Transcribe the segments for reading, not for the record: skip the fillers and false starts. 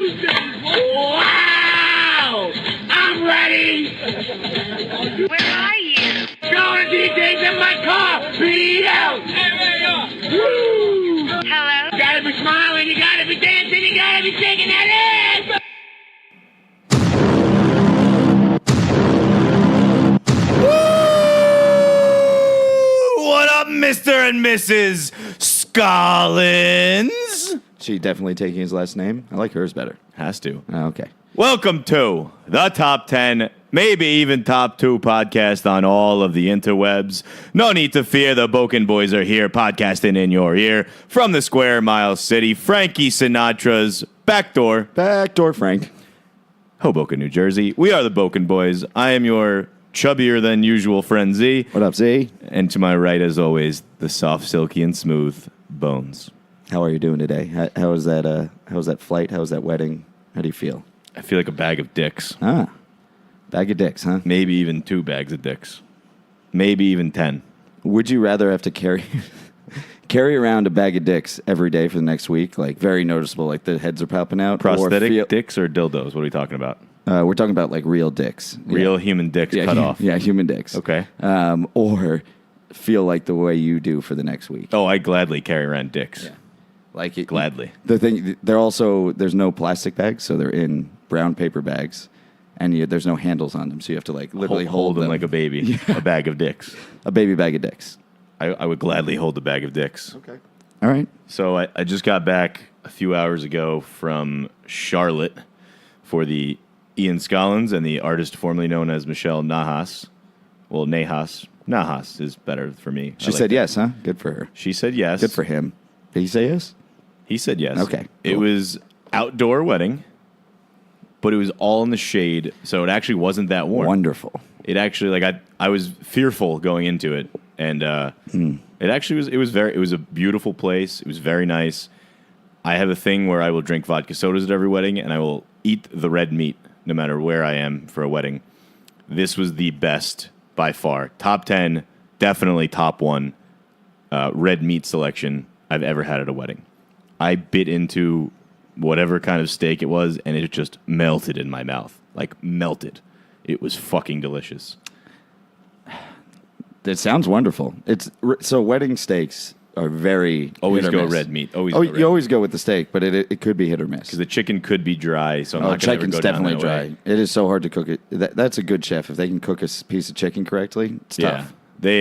Wow! I'm ready! Where are you? Going to DJs in my car! Beat out! Woo! Hello? You gotta be smiling, you gotta be dancing, you gotta be shaking that ass! What up, Mr. and Mrs. Scollins? She definitely taking his last name? I like hers better. Has to. Oh, okay. Welcome to the Top 10, maybe even Top 2 podcast on all of the interwebs. No need to fear, the Boken boys are here podcasting in your ear from the Square Mile City, Frankie Sinatra's backdoor, Backdoor Frank. Hoboken, New Jersey. We are the Boken boys. I am your chubbier than usual friend Z. What up, Z? And to my right, as always, the soft, silky, and smooth Bones. How are you doing today? How was that? How was that flight? How was that wedding? How do you feel? I feel like a bag of dicks. Ah, bag of dicks, huh? Maybe even 2 bags of dicks. Maybe even 10. Would you rather have to carry around a bag of dicks every day for the next week? Like very noticeable, like the heads are popping out. Prosthetic dicks or dildos? What are we talking about? We're talking about like real dicks. Real human dicks cut off. Yeah, human dicks. Okay. Or feel like the way you do for the next week. Oh, I gladly carry around dicks. Yeah. Like it, Gladly. The thing, there's no plastic bags, so they're in brown paper bags, and there's no handles on them, so you have to like literally hold them them like a baby. Yeah. A bag of dicks. A baby bag of dicks. I would gladly hold the bag of dicks. Okay. All right. So I just got back a few hours ago from Charlotte for the Ian Scollins and the artist formerly known as Michelle Nahas. Well, Nahas is better for me. She said yes, huh? Good for her. She said yes. Good for him. Did he say yes? He said yes. Okay, It cool. was outdoor wedding, but it was all in the shade, so it actually wasn't that warm. Wonderful. It actually, like, I was fearful going into it, and it actually was. It was a beautiful place. It was very nice. I have a thing where I will drink vodka sodas at every wedding, and I will eat the red meat no matter where I am for a wedding. This was the best by far. Top 10, definitely top 1 red meat selection I've ever had at a wedding. I bit into whatever kind of steak it was, and it just melted in my mouth. Like, melted. It was fucking delicious. That sounds wonderful. So wedding steaks are very Always hit or go miss. red meat. You always go with the steak, but it could be hit or miss. Because the chicken could be dry, so I'm not going to ever chicken's go down definitely that dry. way. It is so hard to cook it. That's a good chef if they can cook a piece of chicken correctly. It's tough. They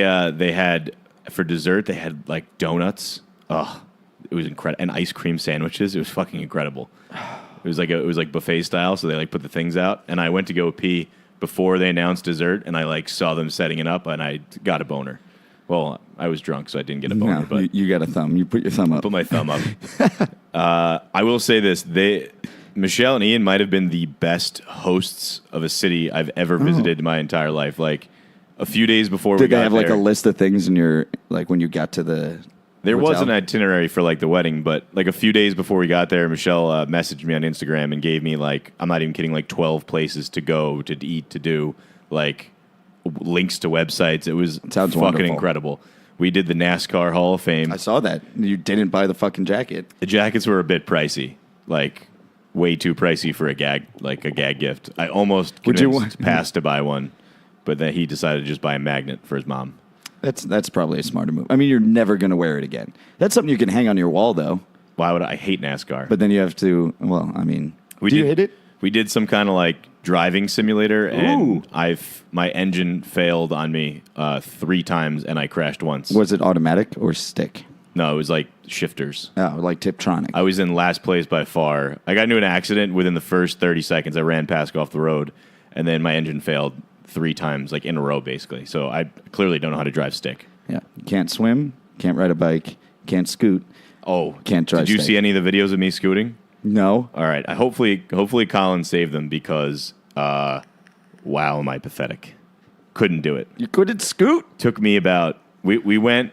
had, for dessert, they had, like, donuts. Oh, it was incredible. And ice cream sandwiches. It was fucking incredible. It was like buffet style, so they, like, put the things out. And I went to go pee before they announced dessert, and I, like, saw them setting it up, and I got a boner. Well, I was drunk, so I didn't get a boner. No, but you got a thumb. You put your thumb up. put my thumb up. I will say this. Michelle and Ian might have been the best hosts of a city I've ever visited in my entire life. Like, a few days before we got there. Did they have, like, a list of things in your, like, when you got to the There hotel? was an itinerary for, like, the wedding, but, like, a few days before we got there, Michelle messaged me on Instagram and gave me, like, I'm not even kidding, like, 12 places to go, to eat, to do, like, links to websites. It was Sounds fucking wonderful. incredible. We did the NASCAR Hall of Fame. I saw that. You didn't buy the fucking jacket. The jackets were a bit pricey, like, way too pricey for a gag gift. I almost convinced Pass to buy one, but then he decided to just buy a magnet for his mom. That's probably a smarter move. I mean, you're never going to wear it again. That's something you can hang on your wall, though. Why would I hate NASCAR? But then you have to, well, I mean, you hit it? We did some kind of, like, driving simulator, and my engine failed on me 3 times, and I crashed once. Was it automatic or stick? No, it was, like, shifters. Oh, like Tiptronic. I was in last place by far. I got into an accident within the first 30 seconds. I ran past off the road, and then my engine failed 3 times, like, in a row, basically. So I clearly don't know how to drive stick. Yeah. Can't swim, can't ride a bike, can't scoot. Oh, Can't drive did you stick. see any of the videos of me scooting? No. All right. Hopefully Colin saved them because, wow, am I pathetic. Couldn't do it. You couldn't scoot? Took me about, we went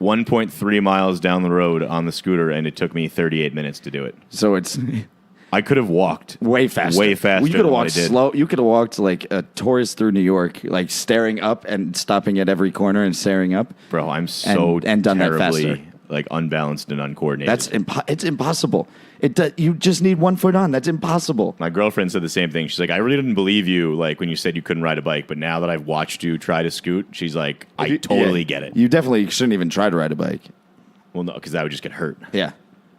1.3 miles down the road on the scooter, and it took me 38 minutes to do it. So it's I could have walked way faster. Way faster. Well, you could have than walked I did. slow. You could have walked like a tourist through New York, like staring up and stopping at every corner and staring up. Bro, I'm so and done that terribly, faster. like unbalanced and uncoordinated. It's impossible. You just need one foot on. That's impossible. My girlfriend said the same thing. She's like, I really didn't believe you, like when you said you couldn't ride a bike, but now that I've watched you try to scoot, she's like, I totally get it. You definitely shouldn't even try to ride a bike. Well, no, because that would just get hurt. Yeah.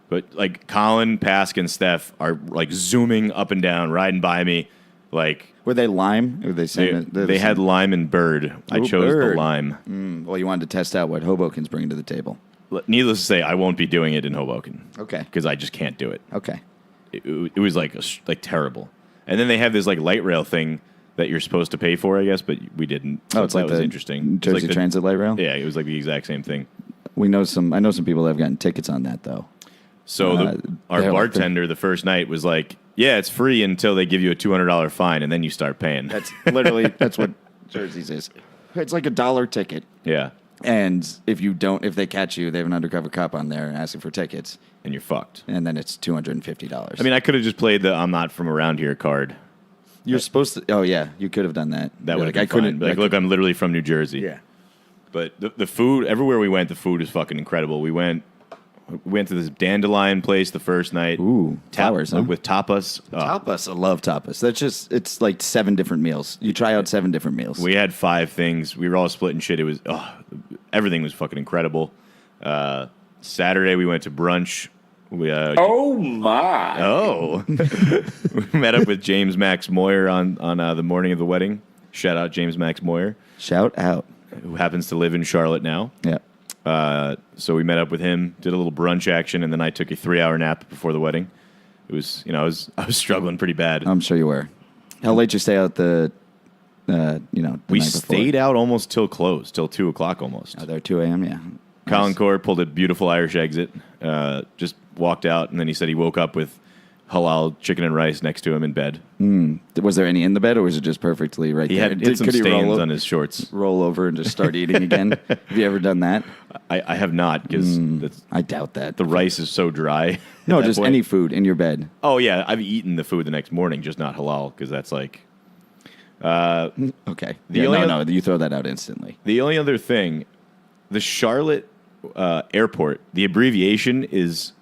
But like Colin, Pask, and Steph are like zooming up and down, riding by me, like. Were they lime? Or They had lime and bird. I chose the lime. Well, you wanted to test out what Hoboken's bringing to the table. Needless to say, I won't be doing it in Hoboken. Okay. Because I just can't do it. Okay. It was like terrible. And then they have this like light rail thing that you're supposed to pay for, I guess, but we didn't. So it's like that was the interesting. Jersey Transit light rail? Yeah, it was like the exact same thing. I know some people that have gotten tickets on that, though. So our bartender the first night was like, yeah, it's free until they give you a $200 fine, and then you start paying. That's literally, that's what Jersey's is. It's like $1 ticket. Yeah. And if they catch you, they have an undercover cop on there asking for tickets. And you're fucked. And then it's $250. I mean, I could have just played the I'm not from around here card. You're supposed to, oh yeah, you could have done that. That would have been fine. Like, look, I'm literally from New Jersey. Yeah. But the food, everywhere we went, the food is fucking incredible. We went to this dandelion place the first night. Ooh, flowers, huh? With tapas. Tapas, I love tapas. It's like 7 different meals. You try out 7 different meals. We had 5 things. We were all splitting shit. It was, everything was fucking incredible. Saturday we went to brunch. Oh my! Oh, we met up with James Max Moyer on the morning of the wedding. Shout out James Max Moyer. Shout out. Who happens to live in Charlotte now. Yeah. So we met up with him, did a little brunch action, and then I took a 3-hour nap before the wedding. It was, I was struggling pretty bad. I'm sure you were. How late did you stay out the we night before? stayed out almost till close, till 2 o'clock almost. Oh, there 2 a.m. Yeah. Colin Nice. Core pulled a beautiful Irish exit, just walked out, and then he said he woke up with halal chicken and rice next to him in bed. Was there any in the bed, or was it just perfectly right He there? had some Could he stains on his shorts. roll over and just start eating again? Have you ever done that? I have not, because I doubt that. the rice is so dry. No, at that just point. any food in your bed. Oh, yeah, I've eaten the food the next morning, just not halal, because that's like... Okay. The only no, you throw that out instantly. The only other thing, the Charlotte airport, the abbreviation is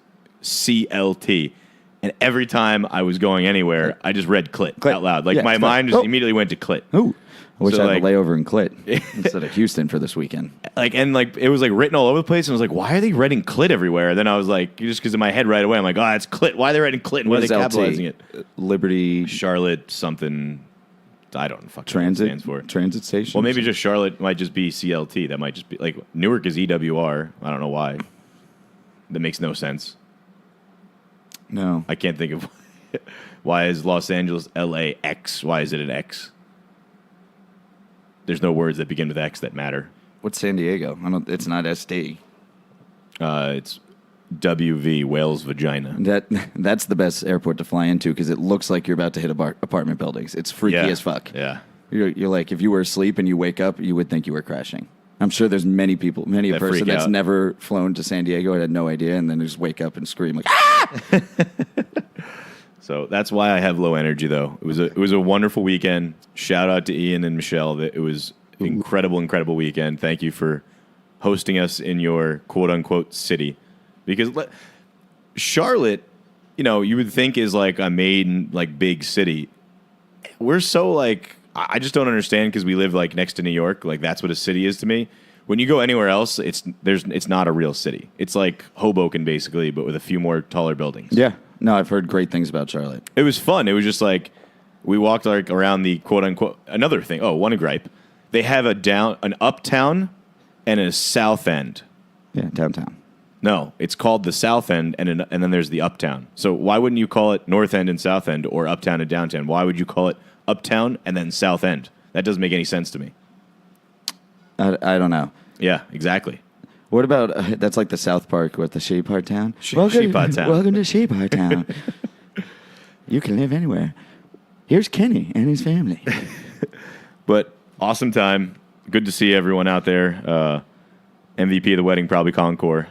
CLT. And every time I was going anywhere, I just read clit out loud. Like, Yeah, my clit. mind just Oh. immediately went to clit. Ooh. I wish So, I had like- a layover in Clit instead of Houston for this weekend. It was like written all over the place. And I was like, why are they writing clit everywhere? And then I was like, just because in my head right away, I'm like, oh, it's clit. Why are they writing clit? And why are they capitalizing it? Liberty Charlotte something. I don't fucking know what it Transit stands for. Transit Station. Well, maybe just Charlotte might just be CLT. That might just be like Newark is EWR. I don't know why. That makes no sense. No. I can't think of why is Los Angeles LAX. Why is it an X? There's no words that begin with X that matter. What's San Diego? It's not SD. It's WV, whale's vagina. That's the best airport to fly into because it looks like you're about to hit apartment buildings. It's freaky as fuck. Yeah. You're like, if you were asleep and you wake up, you would think you were crashing. I'm sure there's many a That person freak that's out. never flown to San Diego and had no idea, and then they just wake up and scream like, ah! So that's why I have low energy, though. It was a wonderful weekend. Shout out to Ian and Michelle. It was incredible weekend. Thank you for hosting us in your quote unquote city, because Charlotte, you would think is like a main like big city. We're so like I just don't understand because we live like next to New York. Like that's what a city is to me. When you go anywhere else, it's not a real city. It's like Hoboken basically, but with a few more taller buildings. Yeah. No, I've heard great things about Charlotte. It was fun. It was just like we walked like around the quote unquote another thing. Oh, one gripe. They have an uptown and a south end. Yeah, downtown. No, it's called the south end and then there's the uptown. So why wouldn't you call it north end and south end or uptown and downtown? Why would you call it uptown and then south end? That doesn't make any sense to me. I don't know. Yeah, exactly. What about that's like the South Park with the Sheepart Town? Sheepart Town. Welcome to Sheepart Town. You can live anywhere. Here's Kenny and his family. But awesome time. Good to see everyone out there. MVP of the wedding, probably Concord.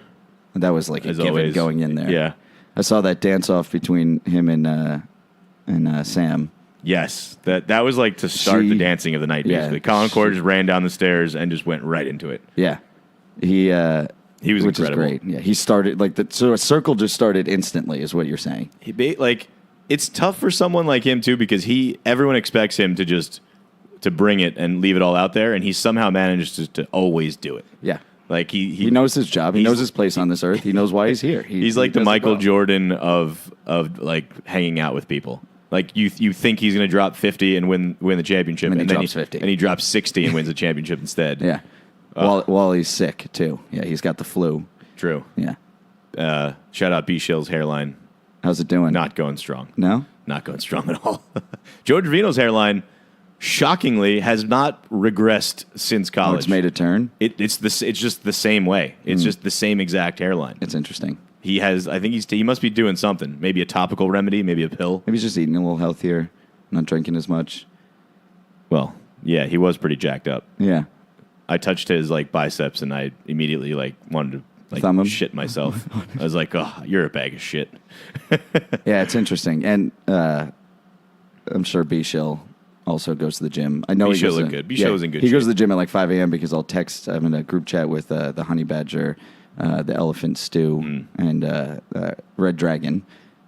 That was like a As given always. going in there. Yeah. I saw that dance off between him and Sam. Yes. That was like to start the dancing of the night, Yeah. basically. Concord just ran down the stairs and just went right into it. Yeah. He He was which incredible. is great. Yeah, he started so a circle just started instantly, is what you're saying. It's tough for someone like him too because everyone expects him to bring it and leave it all out there, and he somehow manages to always do it. Yeah. Like he knows his job. He knows his place on this earth. He knows why he's here. He's like the Michael Jordan of like hanging out with people. Like you think he's going to drop 50 and win the championship, And then he then drops 50. and he drops 60 and wins the championship instead. Yeah. While he's sick too. Yeah, he's got the flu. True. Yeah. Shout out B Shill's hairline. How's it doing? Not going strong. No? Not going strong at all. Joe Trevino's hairline, shockingly, has not regressed since college. It's made a turn. It's just the same way. It's just the same exact hairline. It's interesting. I think he must be doing something. Maybe a topical remedy, maybe a pill. Maybe he's just eating a little healthier, not drinking as much. Well, yeah, he was pretty jacked up. Yeah. I touched his biceps and I immediately wanted to Thumb him? shit myself. I was like, "Oh, you're a bag of shit." Yeah, it's interesting, and I'm sure B Shill also goes to the gym. I know B he Shill goes look to- good. B Shill was in good He shape. goes to the gym at like 5 a.m. because I'll text. I'm in a group chat with the Honey Badger, the Elephant Stew, and Red Dragon,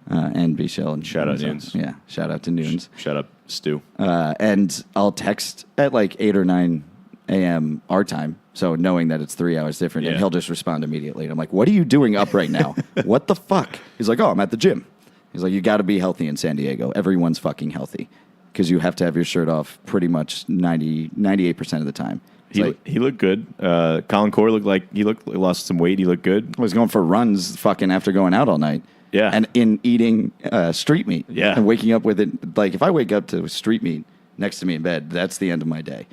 and B Shill. And Shout out so, Nunes. Yeah, shout out to Nunes. Shut up, Stu. And I'll text at like 8 or 9 a.m. our time, so knowing that it's 3 hours different, and Yeah. he'll just respond immediately. And I'm like, "What are you doing up right now? What the fuck?" He's like, "Oh, I'm at the gym." He's like, "You got to be healthy in San Diego. Everyone's fucking healthy because you have to have your shirt off pretty much 98% of the time." He looked good. Colin Core looked like he lost some weight. He looked good. I was going for runs fucking after going out all night. Yeah. And in eating street meat. Yeah. And waking up with it. Like, if I wake up to street meat next to me in bed, that's the end of my day.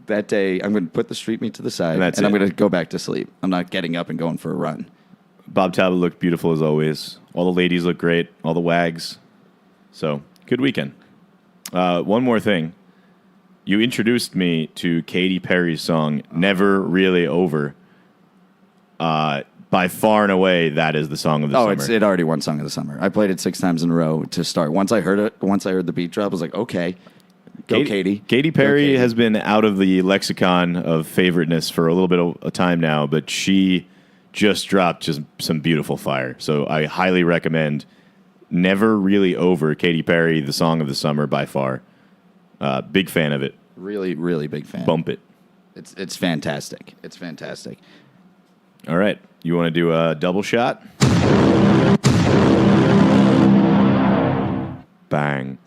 That day, I'm going to put the street meat to the side, And that's I'm it. going to go back to sleep. I'm not getting up and going for a run. Bob Talbot looked beautiful as always. All the ladies look great. All the wags. So, good weekend. One more thing. You introduced me to Katy Perry's song, Never Really Over. By far and away, that is the song of the summer. It already won Song of the Summer. I played it 6 times in a row to start. Once I heard the beat drop, I was like, okay, go Katy. Katy Perry Go Katy. has been out of the lexicon of favoriteness for a little bit of a time now, but she just dropped some beautiful fire. So I highly recommend Never Really Over, Katy Perry, the song of the summer by far. Big fan of it. Really, really big fan. Bump it. It's fantastic. It's fantastic. All right. You want to do a double shot? Bang.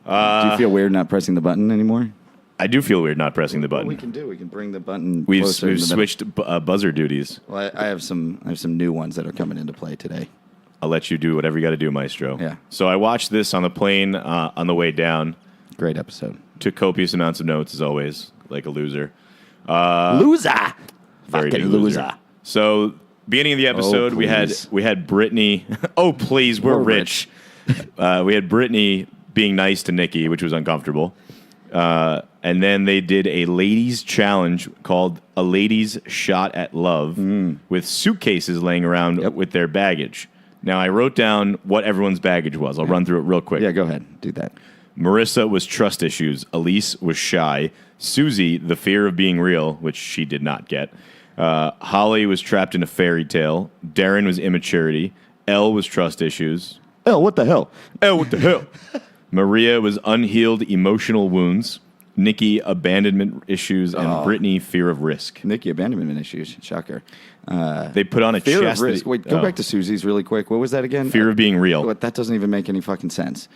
Do you feel weird not pressing the button anymore? I do feel weird not pressing the What button. we can do, we can bring the button We've closer to the middle. switched buzzer duties. Well, I have some new ones that are coming into play today. I'll let you do whatever you got to do, Maestro. Yeah. So I watched this on the plane on the way down. Great episode. Took copious amounts of notes, as always, like a loser. Loser! Very Fucking big loser. So, beginning of the episode, we had Brittany. Oh, please, we're rich. We had Brittany being nice to Nikki, which was uncomfortable. And then they did a ladies' challenge called A Ladies' Shot at Love with suitcases laying around with their baggage. Now, I wrote down what everyone's baggage was. I'll run through it real quick. Yeah, go ahead. Do that. Marissa was trust issues. Elise was shy. Susie, the fear of being real, which she did not get. Holly was trapped in a fairy tale. Darren was immaturity. Elle was trust issues. Oh, what the hell? Oh, what the hell? Maria was unhealed emotional wounds. Nikki, abandonment issues. And Brittany, fear of risk. Nikki, abandonment issues. Shocker. They put on a Fear of chastity. risk. Wait, go back to Susie's really quick. What was that again? Fear of being real. What, that doesn't even make any fucking sense.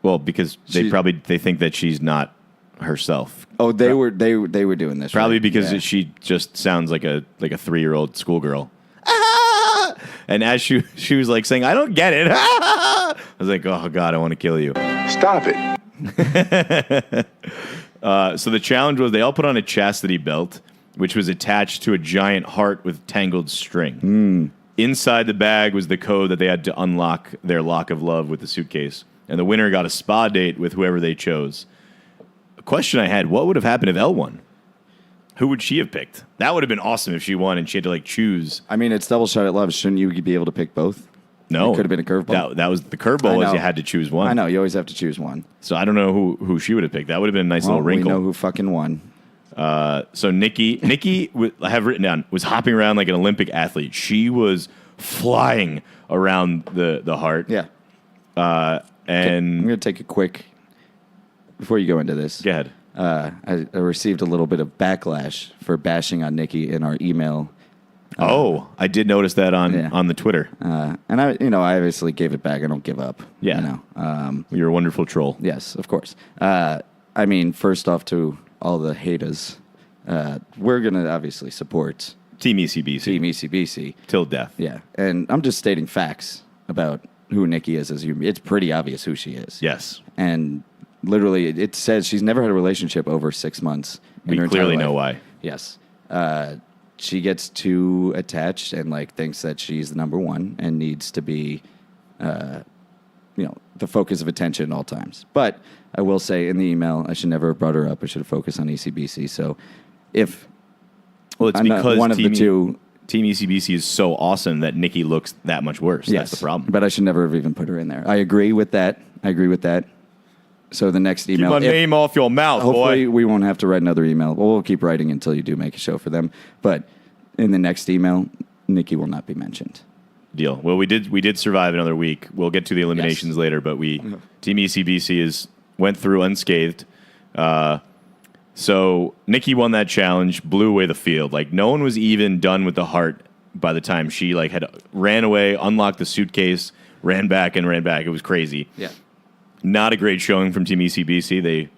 Well, because they think that she's not herself. Oh, they were doing this. Probably right? because Yeah. she just sounds like a 3-year-old schoolgirl. Ah! And as she was like saying, "I don't get it," I was like, "Oh God, I want to kill you." Stop it. So the challenge was they all put on a chastity belt, which was attached to a giant heart with tangled string. Inside the bag was the code that they had to unlock their lock of love with the suitcase. And the winner got a spa date with whoever they chose. A question I had, what would have happened if Elle won? Who would she have picked? That would have been awesome if she won and she had to choose. I mean, it's double shot at love. Shouldn't you be able to pick both? No. It could have been a curveball. That was the curveball I was know. you had to choose one. I know. You always have to choose one. So I don't know who she would have picked. That would have been a nice Well, little wrinkle. we know who fucking won. So Nikki, I have written down, was hopping around like an Olympic athlete. She was flying around the heart. Yeah. And I'm going to take a quick, before you go into this. Go ahead. I received a little bit of backlash for bashing on Nikki in our email. I did notice that on the Twitter. And I obviously gave it back. I don't give up. Yeah. You're a wonderful troll. Yes, of course. I mean, first off, to all the haters, we're going to obviously support Team ECBC. Team ECBC. Till death. Yeah. And I'm just stating facts about who Nikki is as a human. It's pretty obvious who she is. Yes. And literally, it says she's never had a relationship over 6 months. We clearly know why. Yes. She gets too attached and thinks that she's the number one and needs to be, the focus of attention at all times. But I will say in the email, I should never have brought her up. I should have focused on ECBC. So if it's I'm because one of the two. Team ECBC is so awesome that Nikki looks that much worse. Yes, that's the problem. But I should never have even put her in there. I agree with that. So the next email. Keep my name off your mouth, hopefully boy. we won't have to write another email. Well, we'll keep writing until you do make a show for them. But in the next email, Nikki will not be mentioned. Deal. Well, we did survive another week. We'll get to the eliminations later, but Team ECBC went through unscathed. So Nikki won that challenge, blew away the field. No one was even done with the heart by the time she had ran away, unlocked the suitcase, ran back. It was crazy. Yeah. Not a great showing from Team ECBC.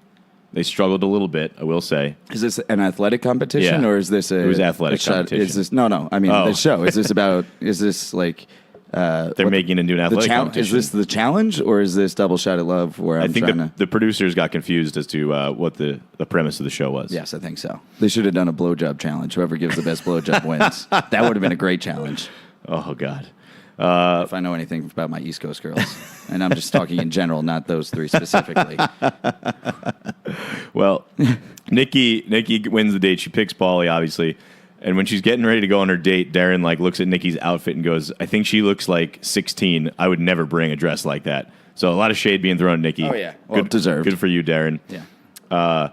They struggled a little bit, I will say. Is this an athletic competition Yeah. or is this It was athletic competition. Is this no? I mean the show. Is this about? Is this they're making it into an athletic competition? Is this the challenge or is this Double Shot at Love? Where I think the producers got confused as to what the premise of the show was. Yes, I think so. They should have done a blowjob challenge. Whoever gives the best blowjob wins. That would have been a great challenge. Oh God. If I know anything about my East Coast girls, and I'm just talking in general, not those three specifically. Well, Nikki wins the date. She picks Pauly, obviously. And when she's getting ready to go on her date, Darren looks at Nikki's outfit and goes, "I think she looks like 16. I would never bring a dress like that." So a lot of shade being thrown at Nikki. Oh yeah, well, good, deserved. Good for you, Darren. Yeah.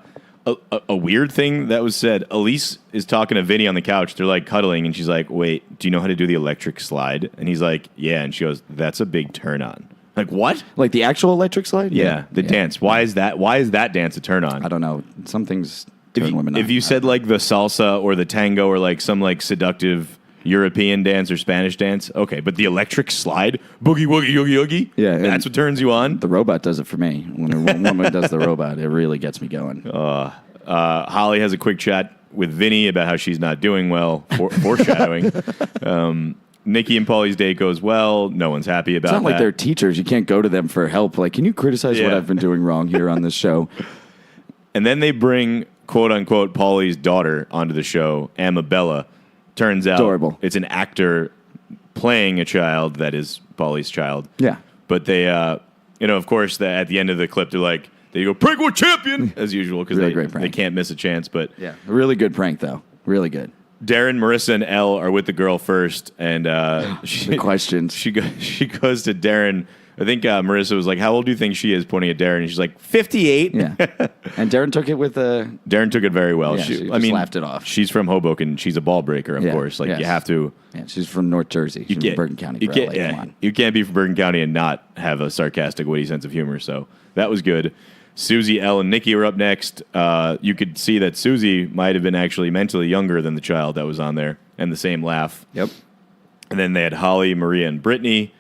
A weird thing that was said. Elise is talking to Vinny on the couch. They're cuddling, and she's like, "Wait, do you know how to do the electric slide?" And he's like, "Yeah." And she goes, "That's a big turn on." What? Like the actual electric slide? Yeah, the dance. Why is that dance a turn on? I don't know. Some things turn women on. If you said the salsa or the tango or some seductive European dance or Spanish dance, okay, but the electric slide, boogie woogie oogie oogie, yeah, that's what turns you on. The robot does it for me. When a woman does the robot, it really gets me going. Holly has a quick chat with Vinny about how she's not doing well, foreshadowing. Nikki and Pauly's date goes well. No one's happy about it. It's not like they're teachers. You can't go to them for help. Can you criticize what I've been doing wrong here on this show? And then they bring, quote unquote, Pauly's daughter onto the show, Amabella. Turns out Adorable. It's an actor playing a child that is Pauly's child. Yeah. But they, of course, at the end of the clip, they go, "Prank War Champion," as usual, because they can't miss a chance. But yeah, really good prank, though. Really good. Darren, Marissa, and Elle are with the girl first, and the questions. She goes to Darren. I think Marissa was like, "How old do you think she is?" Pointing at Darren, and she's like, 58. Yeah, and Darren took it with Darren took it very well. Yeah, she laughed it off. She's from Hoboken. She's a ball breaker, of course. You have to. Yeah, she's from North Jersey. She's from Bergen County. You can't be from Bergen County and not have a sarcastic, witty sense of humor. So that was good. Susie, Elle, and Nikki were up next. You could see that Susie might have been actually mentally younger than the child that was on there, and the same laugh. Yep. And then they had Holly, Maria, and Brittany.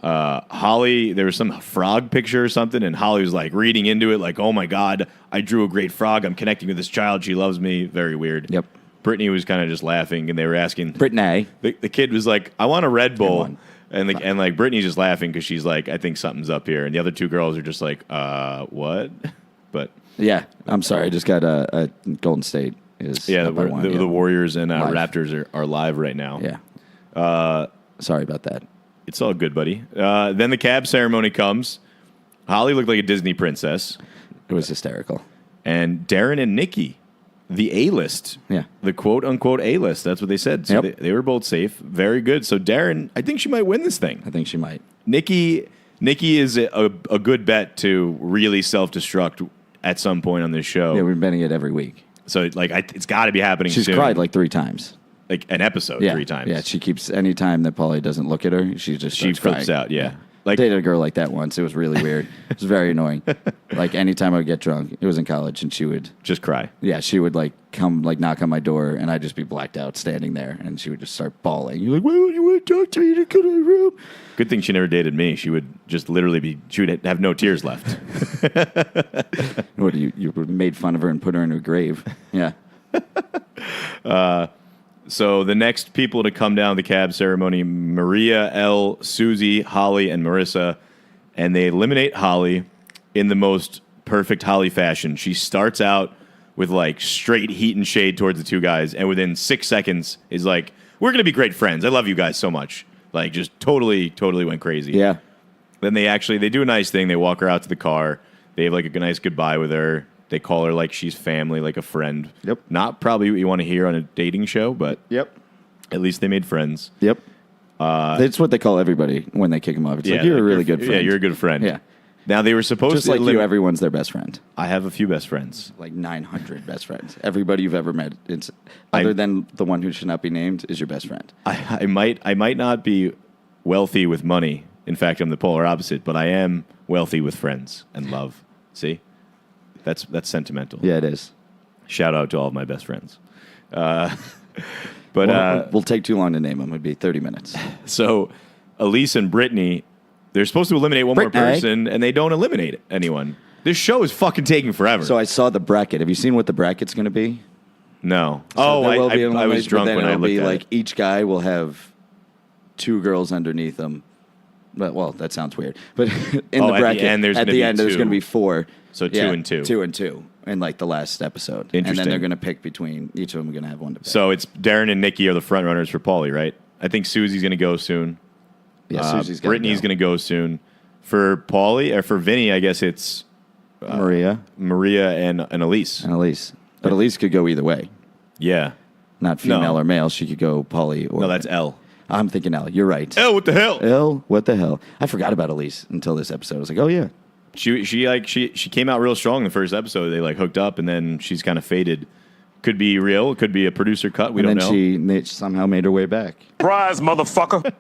Holly, there was some frog picture or something, and Holly was reading into it, "Oh my God, I drew a great frog. I'm connecting with this child. She loves me." Very weird. Yep. Brittany was kind of just laughing, and they were asking. Brittany. The kid was like, "I want a Red Bull." And Brittany's just laughing because she's like, "I think something's up here." And the other two girls are just like, what? But yeah, I'm sorry. I just got a Golden State is the Warriors and Raptors are live right now. Yeah. Sorry about that. It's all good, buddy. Then the cab ceremony comes. Holly looked like a Disney princess. It was hysterical. And Darren and Nikki, the A-list. Yeah. The quote-unquote A-list. That's what they said. So yep. they were both safe. Very good. So Darren, I think she might win this thing. I think she might. Nikki is a good bet to really self-destruct at some point on this show. Yeah, we're betting it every week. So like it's got to be happening. She's soon. cried like 3 times. Like an episode 3 times. Yeah, she keeps any time that Paulie doesn't look at her, she flips crying. out. Yeah. I Like dated a girl like that once. It was really weird. It was very annoying. Like anytime I would get drunk, it was in college, and she would just cry. Yeah, she would like come like knock on my door, and I'd just be blacked out standing there, and she would just start bawling. You're like, well, you want to talk to me to go to my room? Good thing she never dated me. She would just literally she would have no tears left. What you made fun of her and put her in her grave? Yeah. So the next people to come down the cab ceremony, Maria, Elle, Susie, Holly, and Marissa. And they eliminate Holly in the most perfect Holly fashion. She starts out with like straight heat and shade towards the 2 guys. And within 6 seconds is like, we're going to be great friends. I love you guys so much. Like just totally went crazy. Yeah. Then they do a nice thing. They walk her out to the car. They have like a nice goodbye with her. They call her like she's family, like a friend. Yep. Not probably what you want to hear on a dating show, but Yep. at least they made friends. Yep. That's what they call everybody when they kick them off. It's like, you're a really good friend. Yeah, you're a good friend. Yeah. Now they were supposed Just to like you, everyone's their best friend. I have a few best friends. Like 900 best friends. Everybody you've ever met, other than the one who should not be named, is your best friend. I might not be wealthy with money. In fact, I'm the polar opposite, but I am wealthy with friends and love. See? That's sentimental. Yeah, it is. Shout out to all of my best friends. We'll take too long to name them. It'd be 30 minutes. So Elise and Brittany, they're supposed to eliminate one more person, and they don't eliminate anyone. This show is fucking taking forever. So I saw the bracket. Have you seen what the bracket's going to be? No. So there will be an I was elimination, drunk but then when I it'll looked be at like it. each guy will have 2 girls underneath them. But, well, that sounds weird. But in the bracket, there's at gonna the be end, there's 2. going to be 4. So 2 and 2. 2 and 2 in like the last episode. And then Interesting. they're going to pick between each of them. Going to have one to pick. So it's Darren and Nikki are the front runners for Paulie, right? I think Susie's going to go soon. Yeah, Susie's Brittany's going to go soon. For Paulie, or for Vinny, I guess it's Maria and Elise. and Elise. But Elise could go either way. Yeah. Not female No. or male. She could go Polly or... No, that's Elle. I'm thinking Elle. You're right. Elle, what the hell? Elle, what the hell? I forgot about Elise until this episode. I was like, oh, yeah. She came out real strong in the first episode. They like hooked up, and then she's kind of faded. Could be real. Could be a producer cut. We don't know. And then she somehow made her way back. Surprise, motherfucker.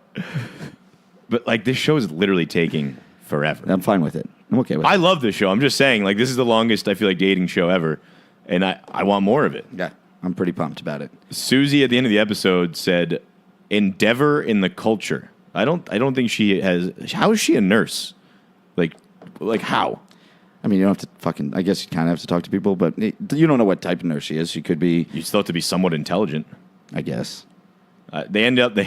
But like this show is literally taking forever. I'm fine with it. I'm okay with it. I love this show. I'm just saying, like this is the longest I feel like dating show ever, and I want more of it. Yeah, I'm pretty pumped about it. Susie at the end of the episode said, "Endeavor in the culture." I don't think she has. How is she a nurse? Like how? I mean, you don't have to fucking... I guess you kind of have to talk to people, but you don't know what type of nurse she is. She could be... You still have to be somewhat intelligent. I guess. They end up.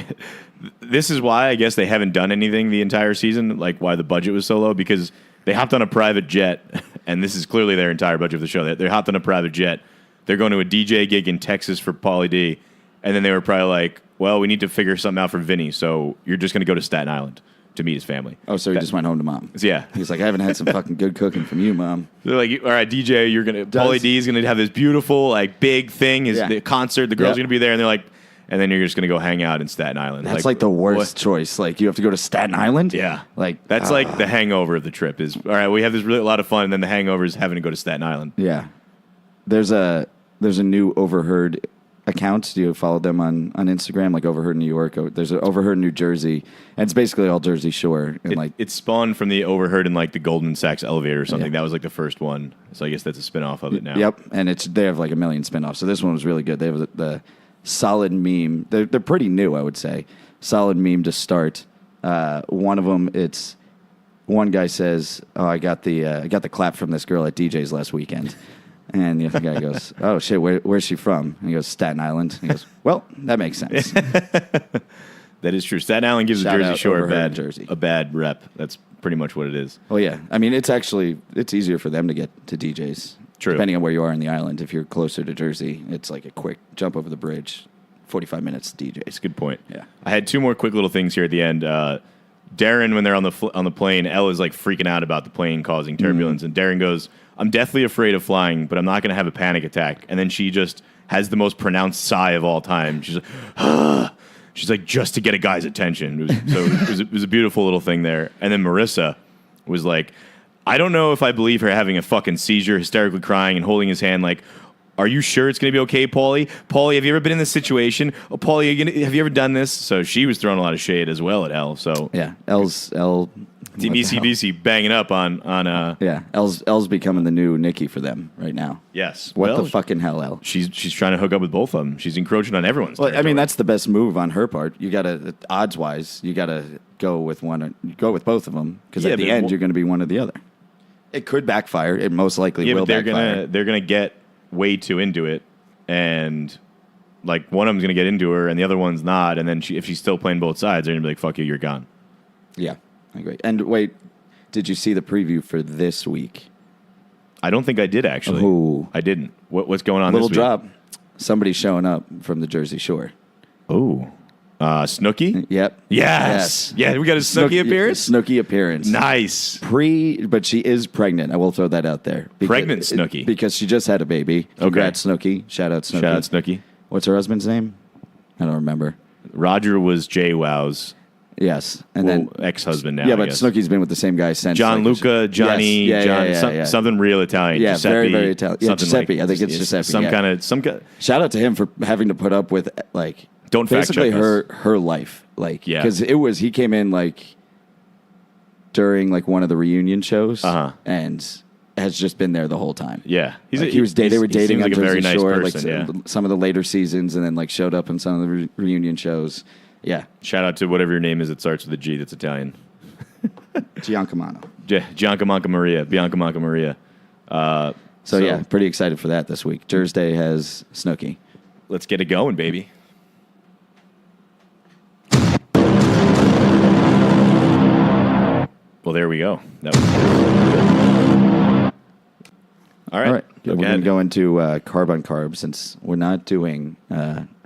This is why I guess they haven't done anything the entire season. Like why the budget was so low, because they hopped on a private jet, and this is clearly their entire budget of the show. They hopped on a private jet. They're going to a DJ gig in Texas for Pauly D, and then they were probably like, "Well, we need to figure something out for Vinny, so you're just going to go to Staten Island to meet his family." Oh, so he just went home to mom. Yeah. He's like, I haven't had some fucking good cooking from you, mom. They're like, "All right, DJ, Pauly D is gonna have this beautiful like big thing, the concert. The girls are gonna be there," and they're like, and then you're just gonna go hang out in Staten Island. That's like the worst choice. Like you have to go to Staten Island. Yeah, like that's like the hangover of the trip. Is all right. We have this really a lot of fun, and then the hangover is having to go to Staten Island. Yeah, there's a new Overheard account. Do you follow them on Instagram? Like Overheard New York. There's an Overheard New Jersey, and it's basically all Jersey Shore. And it spawned from the Overheard in like the Golden Sachs elevator or something. That was like the first one. So I guess that's a spinoff of it now. Yep, and they have like a million spinoffs. So this one was really good. They have the solid meme. They're pretty new, I would say. Solid meme to start. One of them, it's one guy says, "Oh, I got the clap from this girl at DJ's last weekend." And the other guy goes, "Oh shit, where's she from?" And he goes, "Staten Island." And he goes, "Well, that makes sense." That is true. Staten Island gives the Jersey Shore a bad rep. That's pretty much what it is. Oh yeah, I mean it's easier for them to get to DJs. True. Depending on where you are in the island. If you're closer to Jersey, it's like a quick jump over the bridge, 45 minutes to DJs. It's a good point. Yeah. I had two more quick little things here at the end. Darren, when they're on the plane, Elle is like freaking out about the plane causing turbulence, and Darren goes, "I'm deathly afraid of flying, but I'm not going to have a panic attack." And then she just has the most pronounced sigh of all time. She's like, "Ah." She's like, just to get a guy's attention. It was a beautiful little thing there. And then Marissa was like, "I don't know if I believe her having a fucking seizure, hysterically crying and holding his hand like, Are you sure it's going to be okay, Paulie? Paulie, have you ever been in this situation? Oh, Paulie, have you ever done this? So she was throwing a lot of shade as well at Elle. So Yeah, L. Team ECDC banging up on Yeah, L's becoming the new Nikki for them right now. yes. What Well, the fucking hell, L? She's trying to hook up with both of them. She's encroaching on everyone's. Well, I mean, territory. that's the best move on her part. You gotta, odds wise, you gotta go with both of them because Yeah, at the but end you're going to be one or the other. It could backfire. It most likely will but they're backfire. gonna get way too into it, and like one of them's gonna get into her, and the other one's not. And then if she's still playing both sides, they're gonna be like, "Fuck you, you're gone." Yeah, I agree. And wait, did you see the preview for this week? I don't think I did actually. Ooh. I didn't. What's going on? Little this week? drop. Somebody showing up from the Jersey Shore. Oh, Snooki. Yep. Yes. Yeah, we got a Snooki appearance. Snooki appearance. Nice. But she is pregnant. I will throw that out there. Pregnant Snooki. Because she just had a baby. Congrats, Snooki. Shout out Snooki. Shout out Snooki. What's her husband's name? I don't remember. Roger was JWoww's Yes, and then ex-husband now. Yeah, I but guess. Snooki's been with the same guy since. John Luca, Johnny, Yes. John, something real Italian. Yeah, Giuseppe, very, very Italian. Yeah, something Giuseppe. like- I think it's Giuseppe. Some yeah. kind of. Shout out to him for having to put up with like Don't fact basically check us. her life, like Yeah. because he came in like during like one of the reunion shows and has just been there the whole time. Yeah, They were dating he seems on like a Jersey very nice Shore, person. like some of the later seasons, and then like showed up in some of the reunion shows. Yeah, Shout out to whatever your name is that starts with a G that's Italian. Giancamano. Bianca Manca Maria. So yeah, pretty excited for that this week. Thursday has Snooki. Let's get it going, baby. Well, there we go. That was all right. All right, Go we're going ahead. to go into carb on carb since we're not doing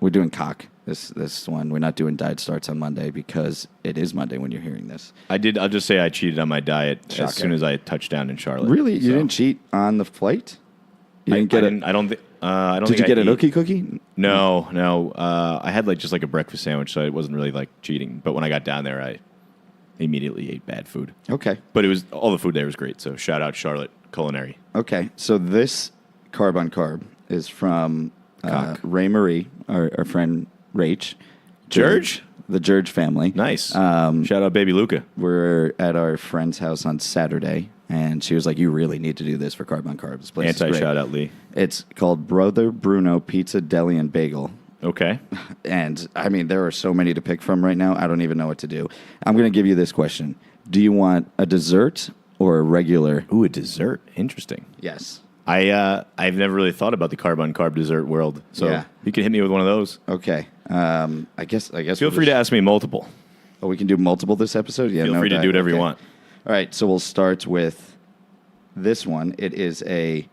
we're doing cock this one. We're not doing diet starts on Monday because it is Monday when you're hearing this. I'll just say I cheated on my diet Shocker. as soon as I touched down in Charlotte. Really, you So, didn't cheat on the flight? You didn't get it? I don't think. I don't Did think you get I an ate- Ookie cookie? No. I had just a breakfast sandwich, so it wasn't really like cheating. But when I got down there, I immediately ate bad food. Okay. But all the food there was great. So shout out Charlotte Culinary. Okay. So this carb on carb is from Cock. Ray Marie, our friend Rach. George? The George family. Nice. Shout out baby Luca. We're at our friend's house on Saturday, and she was like, "You really need to do this for Carb on Carb. This place is Anti great." shout out Lee. It's called Brother Bruno Pizza, Deli, and Bagel. Okay. And, I mean, there are so many to pick from right now, I don't even know what to do. I'm going to give you this question. Do you want a dessert or a regular? Ooh, a dessert. Interesting. Yes. I've never really thought about the carb on carb dessert world. So Yeah. you can hit me with one of those. Okay. I guess. Feel free to ask me multiple. Oh, we can do multiple this episode? Yeah. Feel no free to diet. do whatever you Okay. want. All right. So we'll start with this one. It is a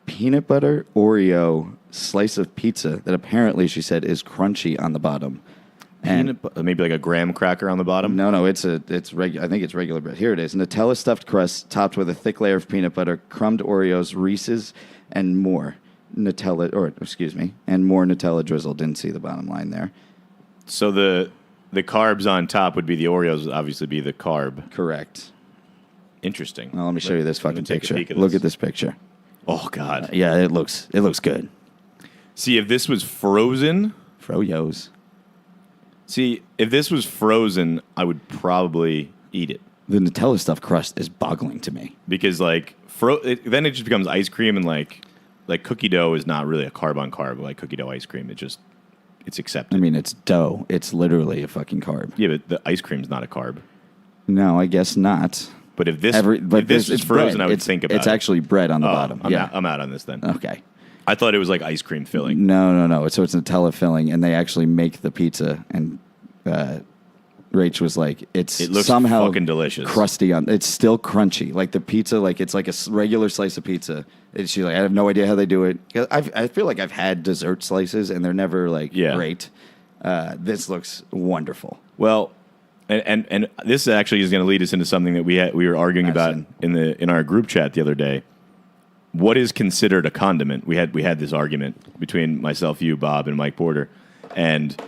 peanut butter Oreo slice of pizza that apparently she said is crunchy on the bottom. And Maybe like a graham cracker on the bottom. no, it's regular. I think it's regular bread. Here it is: Nutella stuffed crust topped with a thick layer of peanut butter, crumbed Oreos, Reese's, and more Nutella. And more Nutella drizzle. Didn't see the bottom line there. So the carbs on top would be the Oreos. Would obviously be the carb. Correct. Interesting. Well, let me show you this Let me fucking take a picture. peek at Look this. at this picture. Oh God. Yeah, it looks good. See, if this was frozen. Froyos. See, if this was frozen, I would probably eat it The Nutella stuffed crust is boggling to me. because then it just becomes ice cream and like cookie dough is not really a carb on carb like cookie dough ice cream. It's accepted. I mean, it's dough. It's literally a fucking carb. Yeah, but the ice cream's not a carb. No, I guess not. But if this It's was frozen, bread. I would think about it. It's actually bread on the Oh, bottom. I'm out on this then. Okay. I thought it was like ice cream filling. No. So it's Nutella filling, and they actually make the pizza. And Rach was like, It looks somehow fucking delicious. crusty on. It's still crunchy, like the pizza. Like it's like a regular slice of pizza. And she's like, I have no idea how they do it. I feel like I've had dessert slices, and they're never like great. This looks wonderful. Well, and this actually is going to lead us into something that we were arguing about in our group chat the other day. What is considered a condiment? We had this argument between myself, you, Bob, and Mike Porter, and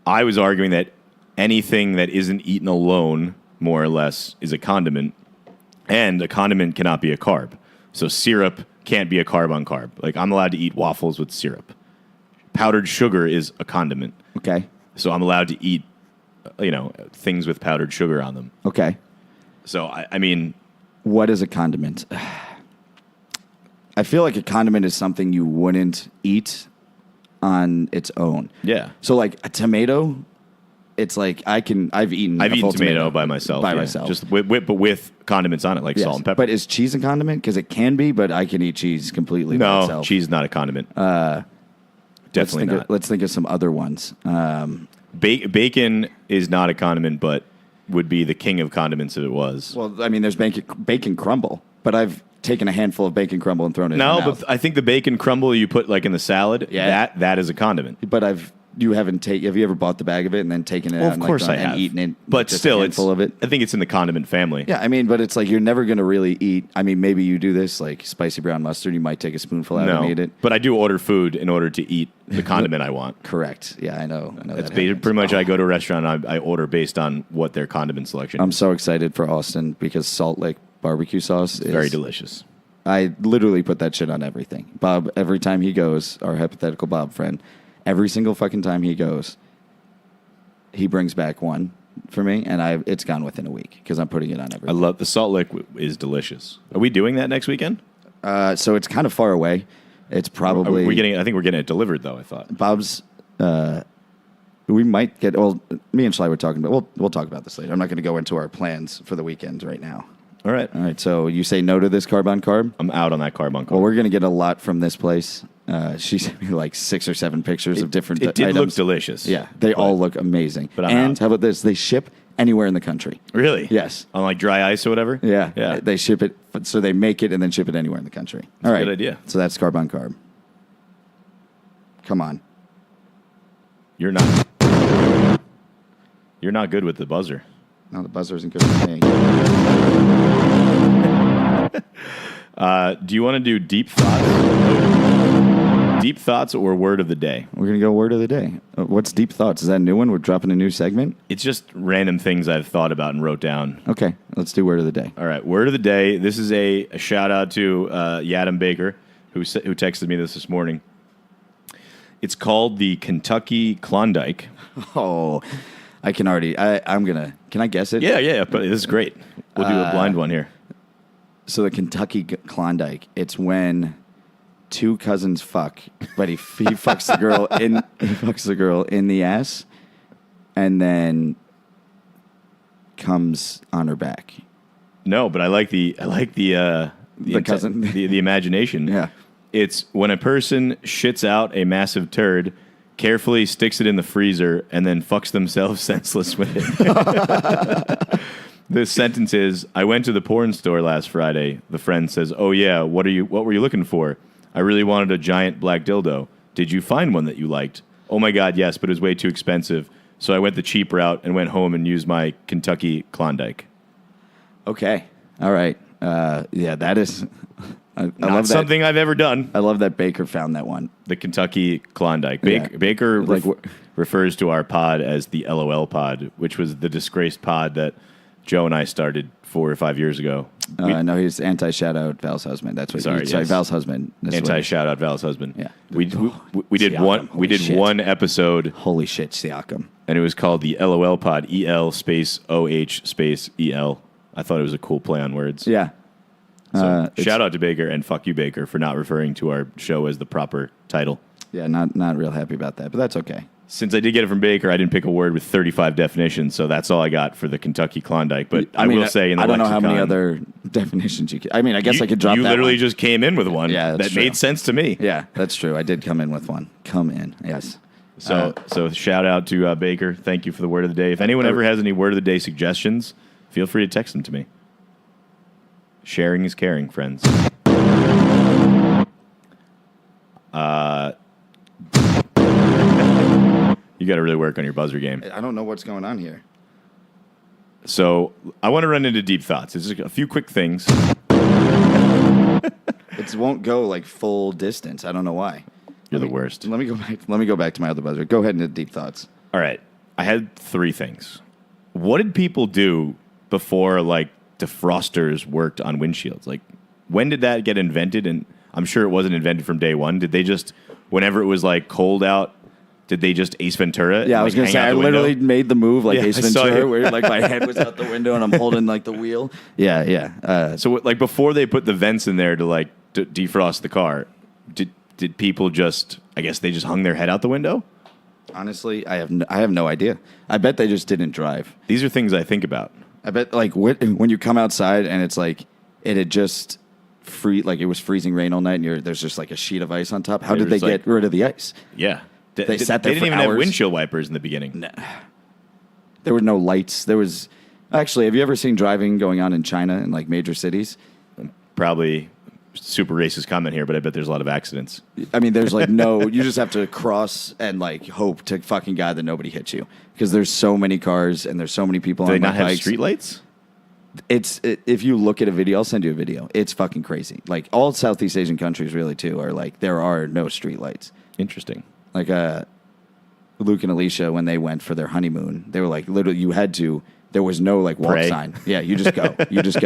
I was arguing that anything that isn't eaten alone, more or less, is a condiment, and a condiment cannot be a carb. So syrup can't be a carb on carb. Like, I'm allowed to eat waffles with syrup. Powdered sugar is a condiment. Okay. So I'm allowed to eat, things with powdered sugar on them. Okay. So, I mean... What is a condiment? I feel like a condiment is something you wouldn't eat on its own. Yeah. So, like, a tomato, it's like I've eaten a full tomato by myself. By myself. Just with condiments on it, like salt and pepper. But is cheese a condiment? Because it can be, but I can eat cheese completely by No, itself. cheese is not a condiment. Definitely not. Let's think of some other ones. Bacon is not a condiment, but would be the king of condiments if it was. Well, I mean, there's bacon crumble, but I've taken a handful of bacon crumble and thrown it in my mouth. But I think the bacon crumble you put like in the salad, Yeah. that is a condiment. But have you ever bought the bag of it and then taken it Well, out of and, course I and have. eaten it? But just still, a handful of it? I think it's in the condiment family. Yeah, I mean, but it's like you're never going to really eat. I mean, maybe you do this, like spicy brown mustard. You might take a spoonful out No, and eat it. but I do order food in order to eat the condiment I want. Correct. Yeah, I know. That's that pretty much. happens. I go to a restaurant, I order based on what their condiment selection I'm is. so excited for Austin because Salt Lake barbecue sauce is Very delicious. I literally put that shit on everything. Bob, every time he goes, our hypothetical Bob friend, every single fucking time he goes, he brings back one for me, and it's gone within a week because I'm putting it on I everything. love the Salt Lake is delicious. Are we doing that next weekend? So it's kind of far away. It's probably I think we're getting it delivered though. I thought. Bob's. We might get. Well, me and Sly were talking about. We'll talk about this later. I'm not going to go into our plans for the weekend right now. All right. All right. So you say no to this carb on carb? I'm out on that carb on carb. Well, we're going to get a lot from this place. She sent me like 6 or 7 pictures of different It did items. look delicious. Yeah, they all look amazing. but I'm and out. how about this? They ship anywhere in the country. Really? Yes. On like dry ice or whatever? Yeah. Yeah. They ship it, so they make it and then ship it anywhere in the country. All right. a good idea. So that's carb on carb. Come on. You're not good with the buzzer. No, the buzzer isn't good for me. Do you want to do deep thoughts? Deep thoughts or word of the day? We're going to go word of the day. What's Deep Thoughts? Is that a new one? We're dropping a new segment? It's just random things I've thought about and wrote down. Okay, let's do word of the day. All right, word of the day. This is a shout out to Yadam Baker, who texted me this morning. It's called the Kentucky Klondike. Oh, I can already. I'm going to. Can I guess it? Yeah, but this is great. We'll do a blind one here. So the Kentucky Klondike, it's when two cousins fuck, but he fucks the girl in the ass, and then comes on her back. No, but I like the cousin. the imagination. Yeah. It's when a person shits out a massive turd, carefully sticks it in the freezer, and then fucks themselves senseless with it. This sentence is, I went to the porn store last Friday. The friend says, oh yeah, what were you looking for? I really wanted a giant black dildo. Did you find one that you liked? Oh my God, yes, but it was way too expensive. So I went the cheap route and went home and used my Kentucky Klondike. Okay. All right. Yeah, that is. I Not love that. something I've ever done. I love that Baker found that one. The Kentucky Klondike. Yeah. Baker Like refers to our pod as the LOL pod, which was the disgraced pod that Joe and I started 4 or 5 years ago. No, he's anti-shout-out Val's husband. That's what. Sorry, yes. Val's husband. That's what- Anti-shout-out Val's husband. Yeah. We did Siakam, holy shit. one episode, Holy shit, Siakam. and it was called the LOL pod, EL space OH space EL. I thought it was a cool play on words. Yeah. So shout out to Baker and fuck you, Baker, for not referring to our show as the proper title. Yeah, not real happy about that, but that's okay. Since I did get it from Baker, I didn't pick a word with 35 definitions, so that's all I got for the Kentucky Klondike. But I will say in the I don't know how many lexicon, other definitions you could. I mean, I guess I could drop You that literally one. just came in with one Yeah, that's that true. made sense to me. Yeah, that's true. I did come in with one. Come in, yes. So shout out to Baker. Thank you for the word of the day. If anyone ever has any word of the day suggestions, feel free to text them to me. Sharing is caring, friends. You got to really work on your buzzer game. I don't know what's going on here. So I want to run into deep thoughts. It's just a few quick things. It won't go like full distance. I don't know why. You're the worst. Let me go back. Let me go back to my other buzzer. Go ahead into deep thoughts. All right. I had 3 things. What did people do before, like, defrosters worked on windshields? Like, when did that get invented? And I'm sure it wasn't invented from day one. Did they just, whenever it was like cold out, did they just Ace Ventura? Yeah, I was going to say, I literally made the move like Yeah, Ace I saw Ventura, you. where like my head was out the window and I'm holding like the wheel. Yeah. So like before they put the vents in there to like defrost the car, did people just, I guess they just hung their head out the window? Honestly, I have no idea. I bet they just didn't drive. These are things I think about. I bet like when you come outside and it's like it had just it was freezing rain all night and there's just like a sheet of ice on top. How did they get rid of the ice? Yeah. They sat there They didn't for even hours. have windshield wipers in the beginning. No. There were no lights. Actually, have you ever seen driving going on in China in like major cities? Probably super racist comment here, but I bet there's a lot of accidents. I mean, there's like you just have to cross and like hope to fucking God that nobody hits you because there's so many cars and there's so many people Do on they not have bikes. streetlights? If you look at a video, I'll send you a video. It's fucking crazy. Like all Southeast Asian countries really too are like there are no streetlights. Interesting. Like Luke and Alicia, when they went for their honeymoon, they were like literally there was no like walk Pray. sign. Yeah, you just go.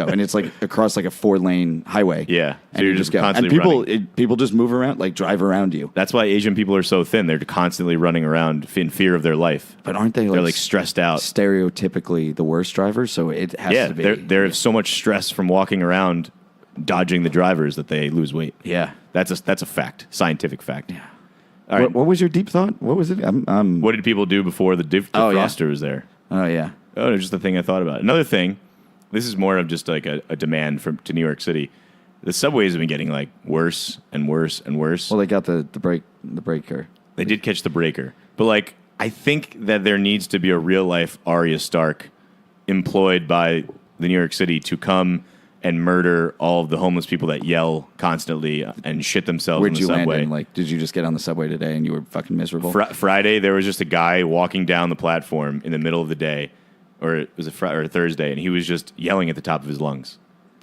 And it's like across like a 4-lane highway. Yeah, so and you're you just go. And constantly people just move around, like drive around you. That's why Asian people are so thin. They're constantly running around in fear of their life. But aren't they They're like stressed out. stereotypically the worst drivers? So it has to be. They're so much stress from walking around, dodging the drivers that they lose weight. Yeah. That's a fact, scientific fact. Yeah. All right. What was your deep thought? What was it? What did people do before the defroster was there? Oh yeah. Oh, it's just the thing I thought about. Another thing, this is more of just like a demand to New York City. The subways have been getting like worse and worse and worse. Well, they got the breaker. They did catch the breaker. But like, I think that there needs to be a real life Arya Stark employed by the New York City to come and murder all of the homeless people that yell constantly and shit themselves Where'd in the you subway. land in? Like, did you just get on the subway today and you were fucking miserable? Friday, there was just a guy walking down the platform in the middle of the day, or it was a Thursday, and he was just yelling at the top of his lungs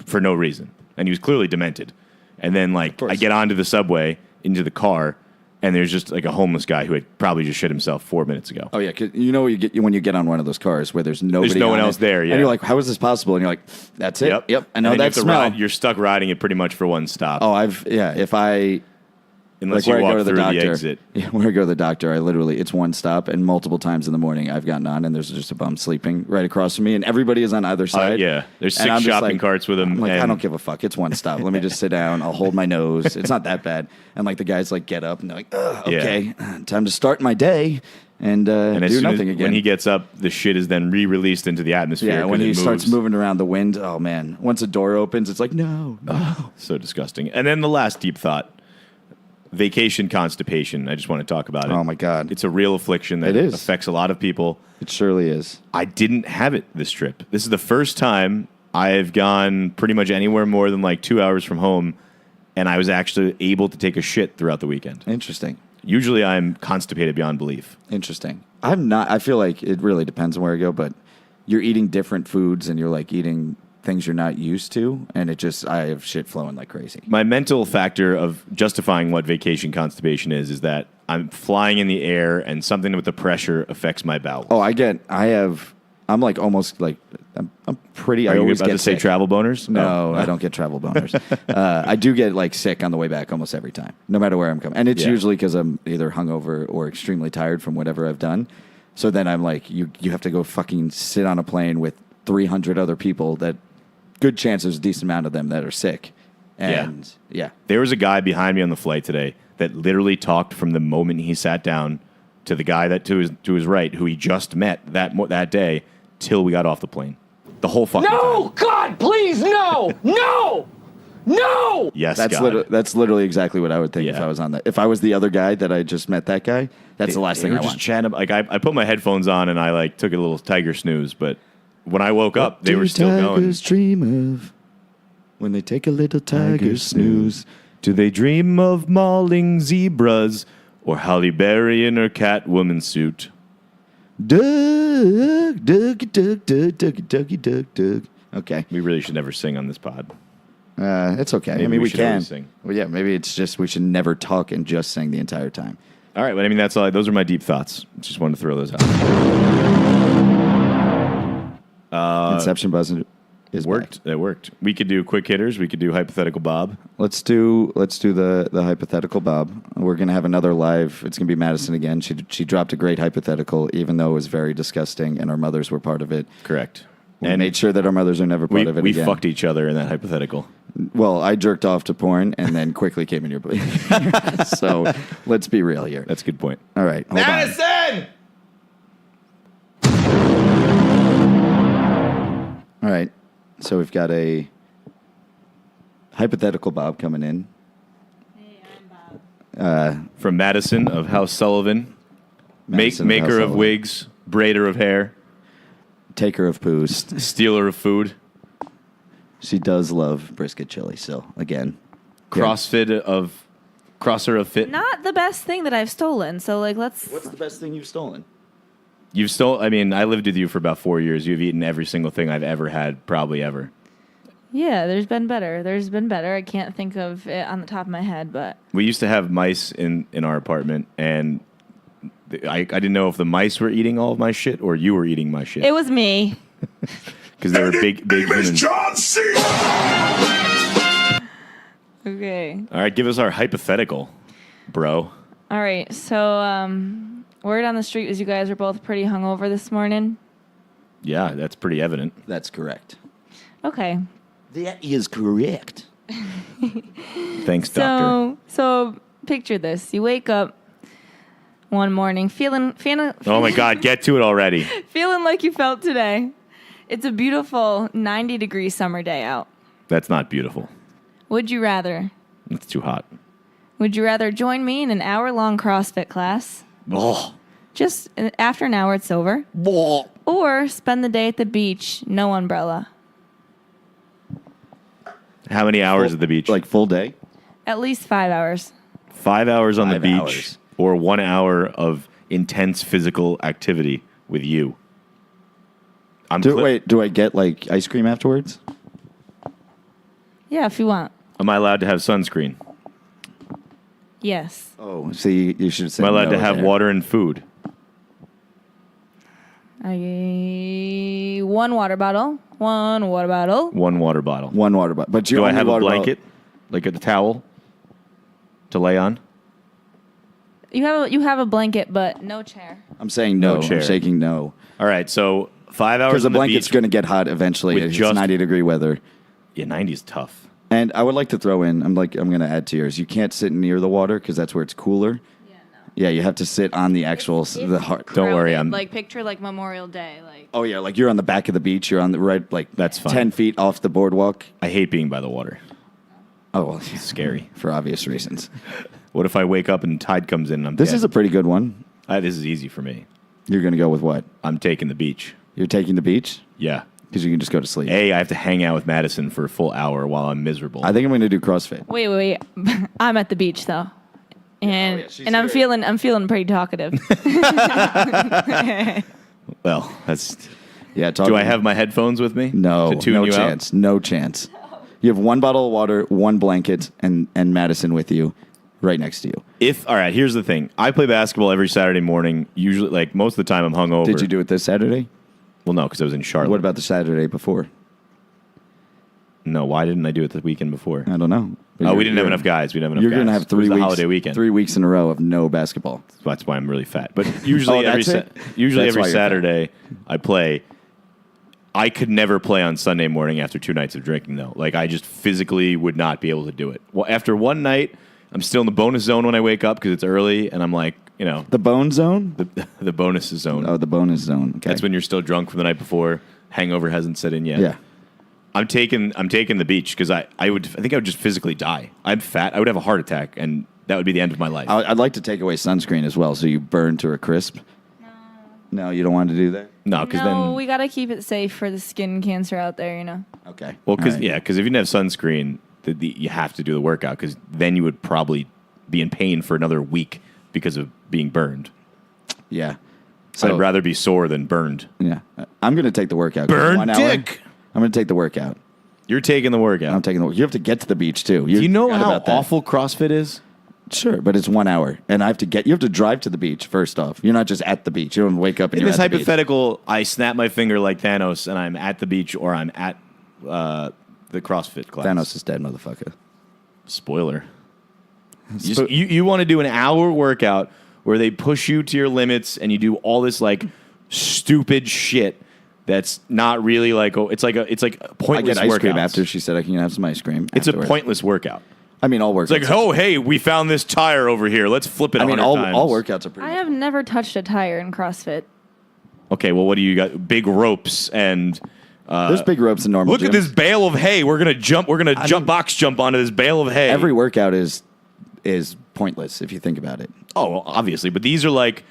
for no reason. And he was clearly demented. And then, like, I get onto the subway, into the car, and there's just, like, a homeless guy who had probably just shit himself 4 minutes ago. Oh, yeah. 'Cause you know when you get on one of those cars where there's nobody no one on else it, there, yeah. And you're like, how is this possible? And you're like, that's it. Yep. I know And then you that have to smell. You're stuck riding it pretty much for one stop. Oh, if I... unless like you where I walk go to through the doctor, the exit. Yeah, where I go to the doctor, I literally, it's one stop, and multiple times in the morning I've gotten on, and there's just a bum sleeping right across from me, and everybody is on either side. Yeah, there's And 6 I'm just shopping like- carts with them. I'm like, I and- don't give a fuck. It's one stop. Let me just sit down. I'll hold my nose. It's not that bad. And like the guys like get up and they're like, ugh, okay, time to start my day and And as do soon nothing as, again. when he gets up, the shit is then re-released into the atmosphere. yeah, when 'cause he it starts moves. moving around the wind, oh man. Once a door opens, it's like, no. So disgusting. And then the last deep thought. Vacation constipation. I just want to talk about it. Oh my God. It's a real affliction that It is. affects a lot of people. It surely is. I didn't have it this trip. This is the first time I've gone pretty much anywhere more than like 2 hours from home, and I was actually able to take a shit throughout the weekend. Interesting. Usually I'm constipated beyond belief. Interesting. I'm not. I feel like it really depends on where I go, but you're eating different foods and you're like eating things you're not used to, and I have shit flowing like crazy. My mental factor of justifying what vacation constipation is that I'm flying in the air and something with the pressure affects my bowels. Oh, I'm like almost like I'm pretty. Are I you always about get to say sick. travel boners? No, I don't get travel boners. I do get like sick on the way back almost every time, no matter where I'm coming. And it's Yeah. usually because I'm either hungover or extremely tired from whatever I've done. So then I'm like, you have to go fucking sit on a plane with 300 other people that good chance there's a decent amount of them that are sick. And yeah. There was a guy behind me on the flight today that literally talked from the moment he sat down to the guy that to his right, who he just met that day, till we got off the plane. The whole fucking No! time. God, please, no! No! No! Yes, That's God. that's literally exactly what I would think if Yeah. I was on that. If I was the other guy that I just met that guy, that's the last They thing were I just want. chatting. Like I put my headphones on and I like took a little tiger snooze, but when I woke up, they were still going. Tigers dream of when they take a little tiger snooze. Do they dream of mauling zebras or Halle Berry in her Catwoman suit? Doug, Dougie, Doug, Doug, Dougie, Dougie, Doug, Doug. Okay. We really should never sing on this pod. It's okay. Maybe I mean, we we should can. always sing. Well, yeah, maybe it's just we should never talk and just sing the entire time. All right, but I mean that's all. Those are my deep thoughts. Just wanted to throw those out. Inception buzzer. is Worked. back. That worked. We could do quick hitters. We could do hypothetical Bob. Let's do the hypothetical Bob. We're gonna have another live. It's gonna be Madison again. She dropped a great hypothetical, even though it was very disgusting, and our mothers were part of it. Correct. We And made sure that our mothers are never part of it we again. fucked each other in that hypothetical. Well, I jerked off to porn and then quickly came in your booty. So let's be real here. That's a good point. All right, hold on. Madison! All right, so we've got a hypothetical Bob coming in. Hey, I'm Bob. From Madison of House Sullivan. Madison Maker House of Sullivan. wigs, braider of hair, Taker of poos. stealer of food, She does love brisket chili. So again, crosser of fit. Not the best thing that I've stolen. So like, let's. What's the best thing you've stolen? You've I lived with you for about 4 years. You've eaten every single thing I've ever had, probably ever. Yeah, there's been better. I can't think of it on the top of my head, but We used to have mice in our apartment, and I didn't know if the mice were eating all of my shit or you were eating my shit. it was me. Because they were big humans. John C. Okay. All right, give us our hypothetical, bro. All right. So, word on the street was you guys were both pretty hungover this morning. Yeah, that's pretty evident. That's correct. Okay. That is correct. Thanks, doctor. So picture this: you wake up one morning feeling Oh my God, get to it already. feeling like you felt today. It's a beautiful 90-degree summer day out. That's not beautiful. Would you rather? It's too hot. Would you rather join me in an hour-long CrossFit class? Oh. Just after an hour, it's over. Or spend the day at the beach, no umbrella. How many hours at the beach? Like full day? At least 5 hours. 5 hours on the 5 beach hours. or 1 hour of intense physical activity with you. Do I get like ice cream afterwards? Yeah, if you want. Am I allowed to have sunscreen? Yes. Oh, see, you should say Am I allowed no to have there. water and food? One water bottle. One water bottle. One water bottle. One water bottle. But you Do I only have a water blanket? Like a towel to lay on? You have a blanket, but no chair. I'm saying no. No chair. I'm shaking no. All right, so 5 hours Because the on the blanket's beach. going to get hot eventually. with It's just- 90-degree weather. Yeah, 90 is tough. And I would like to throw in, I'm going to add to yours. You can't sit near the water because that's where it's cooler. Yeah, no. Yeah, you have to sit on the actual, the heart. Don't worry, I'm- like picture like Memorial Day, like Oh, yeah, like you're on the back of the beach. You're on the right, like That's fine. 10 feet off the boardwalk. I hate being by the water. Oh, well, It's scary. for obvious reasons. What if I wake up and tide comes in and I'm This dead? is a pretty good one. This is easy for me. You're going to go with what? I'm taking the beach. You're taking the beach? Yeah. Because you can just go to sleep. I have to hang out with Madison for a full hour while I'm miserable. I think I'm going to do CrossFit. wait. I'm at the beach though. And yeah, she's and I'm here. feeling pretty talkative. Well, that's. Yeah, Do I have my headphones with me? No, To tune no you chance. No chance. You have one bottle of water, one blanket, and Madison with you right next to you. All right, here's the thing. I play basketball every Saturday morning. Usually, like most of the time, I'm hungover. Did you do it this Saturday? Well, no, because I was in Charlotte. What about the Saturday before? No, why didn't I do it the weekend before? I don't know. Oh, we didn't have enough guys. We didn't have enough You're guys. going to have It was 3 the weeks. holiday weekend. 3 weeks in a row of no basketball. That's why I'm really fat. But usually Oh, every that's it? usually That's every why you're fat. Saturday I play. I could never play on Sunday morning after 2 nights of drinking, though. Like, I just physically would not be able to do it. Well, after one night, I'm still in the bonus zone when I wake up because it's early, and I'm like, The bone zone? the bonus zone. Oh, the bonus zone. Okay. That's when you're still drunk from the night before. Hangover hasn't set in yet. Yeah. I'm taking the beach because I think I would just physically die. I'm fat. I would have a heart attack, and that would be the end of my life. I'd like to take away sunscreen as well so you burn to a crisp. No, you don't want to do that? No, because No, then we gotta keep it safe for the skin cancer out there, you know. Okay. well, because All right. if you didn't have sunscreen, you have to do the workout because then you would probably be in pain for another week because of being burned. Yeah. I'd rather be sore than burned. Yeah. I'm going to take the workout. Burn 1 hour, dick. I'm going to take the workout. You're taking the workout. I'm taking the. You have to get to the beach too. Do you know forgot how about that. awful CrossFit is? Sure, but it's 1 hour, and I have to get. You have to drive to the beach first off. You're not just at the beach. You don't wake up and In you're this at the beach. hypothetical, I snap my finger like Thanos, and I'm at the beach, or I'm at the CrossFit class. Thanos is dead, motherfucker. Spoiler. You want to do an hour workout where they push you to your limits and you do all this like stupid shit that's not really like it's like a pointless I get ice cream workout. After she said I can have some ice cream. It's afterwards. a pointless workout. I mean, all workouts. It's like, oh hey, we found this tire over here. Let's flip it. I mean, 100 all times. workouts are pretty. I have never touched a tire in CrossFit. Okay, well, what do you got? Big ropes and. There's big ropes in normal. Look gyms. at this bale of hay. We're gonna jump. We're gonna box jump onto this bale of hay. Every workout is pointless if you think about it. Oh, well, obviously, but these are like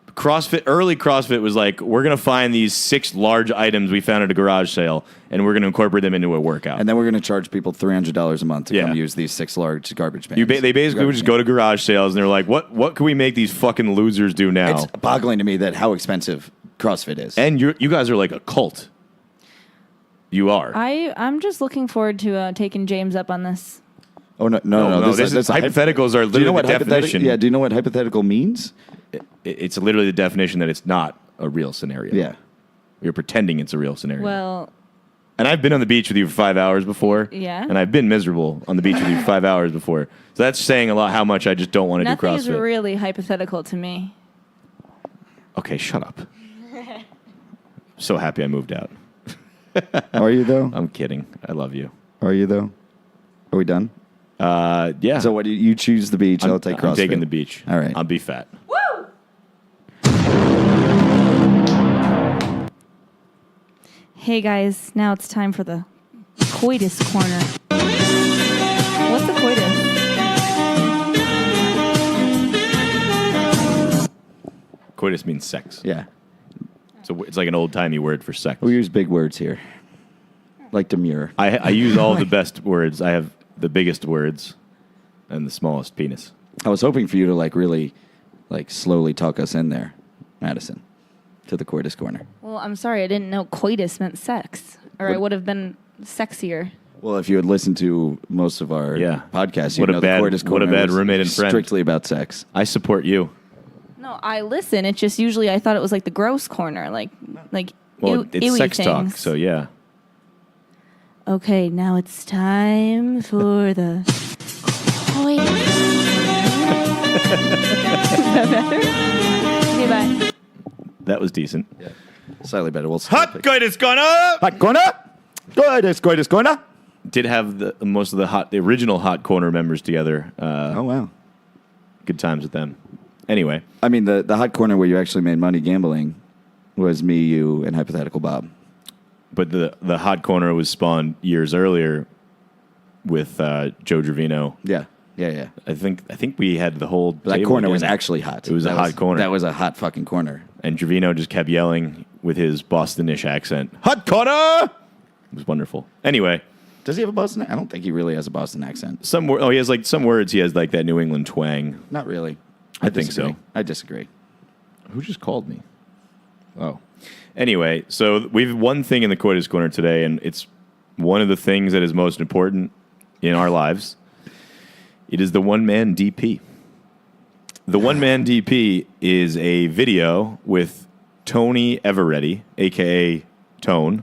CrossFit. Early CrossFit was like, we're gonna find these 6 large items we found at a garage sale, and we're gonna incorporate them into a workout. And then we're going to charge people $300 a month to Yeah. come use these 6 large garbage bins. They basically would just go to garage sales, and they're like, what can we make these fucking losers do now? It's boggling to me that how expensive CrossFit is. And you guys are like a cult. You are. I'm just looking forward to taking James up on this. Oh no! This is hypotheticals are Do you know literally what the definition. Yeah. Do you know what hypothetical means? It's literally the definition that it's not a real scenario. Yeah. You're pretending it's a real scenario. Well, And I've been on the beach with you for 5 hours before. Yeah. And I've been miserable on the beach with you for 5 hours before. So that's saying a lot how much I just don't want to do nothing CrossFit. is really hypothetical to me. Okay, shut up. So happy I moved out. Are you though? I'm kidding. I love you. Are you though? Are we done? Yeah. So what do you choose the beach? I'll take CrossFit. I'm taking the beach. All right. I'll be fat. Woo! Hey guys, now it's time for the Coitus corner. What's a coitus? Coitus means sex. Yeah. So it's like an old-timey word for sex. We use big words here, like demure. I use all the best words. I have the biggest words and the smallest penis. I was hoping for you to really slowly talk us in there, Madison, to the Coitus corner. Well, I'm sorry, I didn't know coitus meant sex, or I What- would have been sexier. Well, if you had listened to most of our podcasts, What you'd a know bad- the Coitus what a corner bad was roommate and friend. strictly about sex. I support you. No, I listen. It's just usually I thought it was like the gross corner, like Well, it's ewy sex talk, things. so yeah. Okay, now it's time for the coitus. Is that better? Okay, bye. That was decent. Slightly better. We'll Hot Coitus corner! hot corner. Coitus corner. Did have most of the original Hot Corner members together. Oh wow. Good times with them. Anyway, I mean, the hot corner where you actually made money gambling was me, you, and Hypothetical Bob. but the Hot Corner was spawned years earlier with Joe Gervino. Yeah. I think we had the whole But that table corner was again. actually hot. It was a hot corner. That was a hot fucking corner. And Gervino just kept yelling with his Bostonish accent, "Hot Corner!" It was wonderful. Anyway, Does he have a Boston? I don't think he really has a Boston accent. he has some words. He has like that New England twang. Not really. I think so. I disagree. Who just called me? Oh. Anyway, so we've one thing in the Coitus Corner today, and it's one of the things that is most important in our lives. It is the one-man DP. The one-man DP is a video with Tony Eveready, a.k.a. Tone,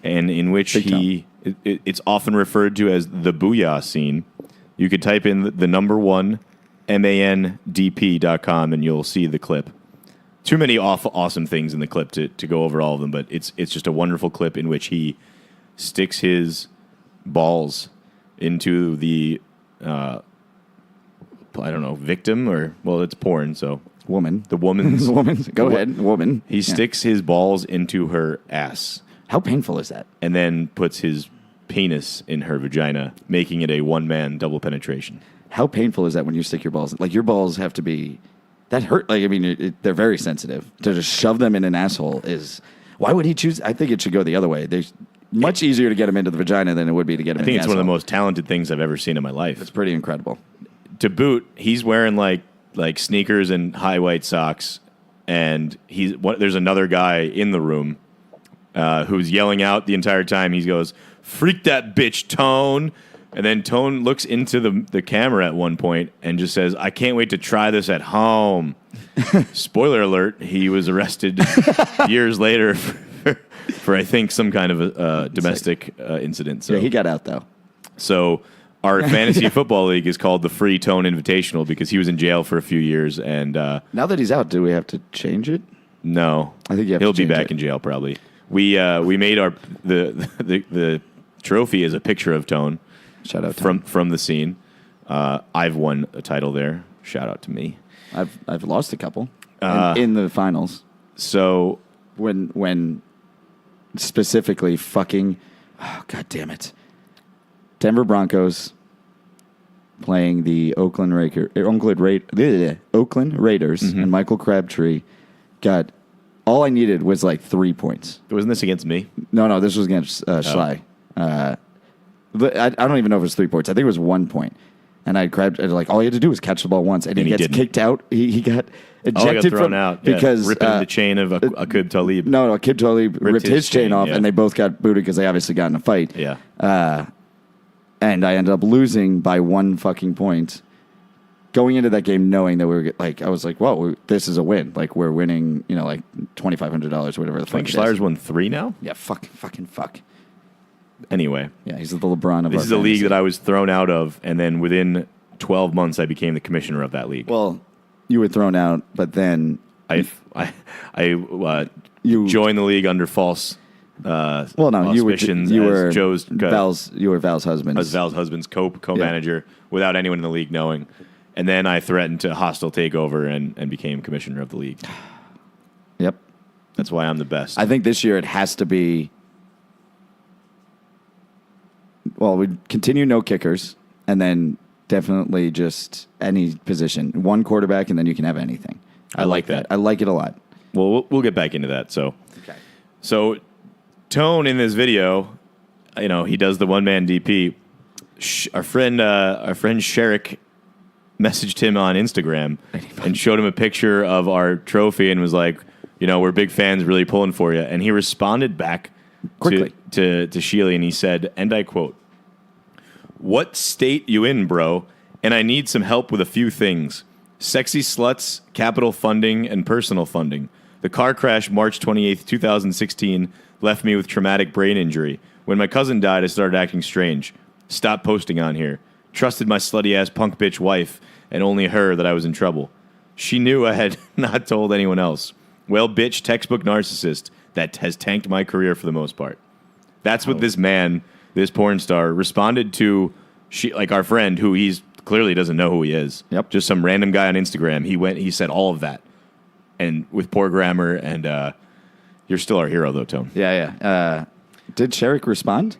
and in which it's often referred to as the Booyah scene. You could type in the number one, mandp.com, and you'll see the clip. Too many awesome things in the clip to go over all of them, but it's just a wonderful clip in which he sticks his balls into the victim, or it's porn, so Woman. the woman's Woman. Go ahead. Woman. He sticks his balls into her ass How painful is that? and then puts his penis in her vagina, making it a one-man double penetration. How painful is that when you stick your balls? Like, your balls have to be... That hurt. Like, I mean, they're very sensitive. To just shove them in an asshole is... Why would he choose... I think it should go the other way. There's much easier to get them into the vagina than it would be to get them I think in it's the one of the asshole. most talented things I've ever seen in my life. It's pretty incredible. To boot, he's wearing like sneakers and high white socks, and there's another guy in the room who's yelling out the entire time. He goes, "Freak that bitch, Tone!" And then Tone looks into the camera at one point and just says, "I can't wait to try this at home." Spoiler alert: he was arrested years later for I think some kind of a domestic incident. So Yeah, he got out though. So our fantasy football league is called the Free Tone Invitational because he was in jail for a few years, and Now that he's out, do we have to change it? no, I think you have he'll to be change back it. in jail probably. We made the trophy as a picture of Tone Shout out to from the scene. I've won a title there. Shout out to me. I've lost a couple in the finals. So When specifically fucking, oh, God damn it, Denver Broncos playing the Oakland Raiders, and Michael Crabtree got, all I needed was like 3 points. wasn't this against me? No, this was against Schley. But I don't even know if it was 3 points. I think it was 1 point. And I grabbed, like, all he had to do was catch the ball once, and he gets didn't. kicked out. He got ejected Oh, he got thrown from out because ripping the chain of Akib Talib. No, Akib Talib ripped his chain off, yeah. and they both got booted because they obviously got in a fight. Yeah. And I ended up losing by 1 fucking point. Going into that game, knowing that we were like, I was like, "Whoa, this is a win! Like we're winning, like $2,500, whatever the I think fuck." Schleier's won 3 now. Yeah, fuck. Anyway, Yeah, he's the LeBron of this our is a league fantasy. that I was thrown out of, and then within 12 months, I became the commissioner of that league. Well, you were thrown out, but then I You- joined the league under false you were auspicions you as were Joe's Val's husband. as Val's husband's co-manager without anyone in the league knowing. And then I threatened to hostile takeover and became commissioner of the league. Yep. That's why I'm the best. I think this year it has to be. Well, we continue no kickers, and then definitely just any position, 1 quarterback, and then you can have anything. I like that. I like it a lot. Well, we'll get back into that. So, Okay. so Tone in this video, he does the one-man DP. Our friend Sherrick messaged him on Instagram and showed him a picture of our trophy and was like, we're big fans, really pulling for you. And he responded back Quickly. to Sheely, and he said, and I quote, "What state you in, bro? And I need some help with a few things. Sexy sluts, capital funding, and personal funding. The car crash March 28th, 2016 left me with traumatic brain injury. When my cousin died, I started acting strange. Stop posting on here. Trusted my slutty-ass punk bitch wife, and only her that I was in trouble. She knew I had not told anyone else. Well, bitch, textbook narcissist that has tanked my career for the most part." That's what this man, this porn star, responded to, our friend, who he's clearly doesn't know who he is. Yep. Just some random guy on Instagram. He said all of that. And with poor grammar, and you're still our hero, though, Tone. Yeah. Did Sherrick respond?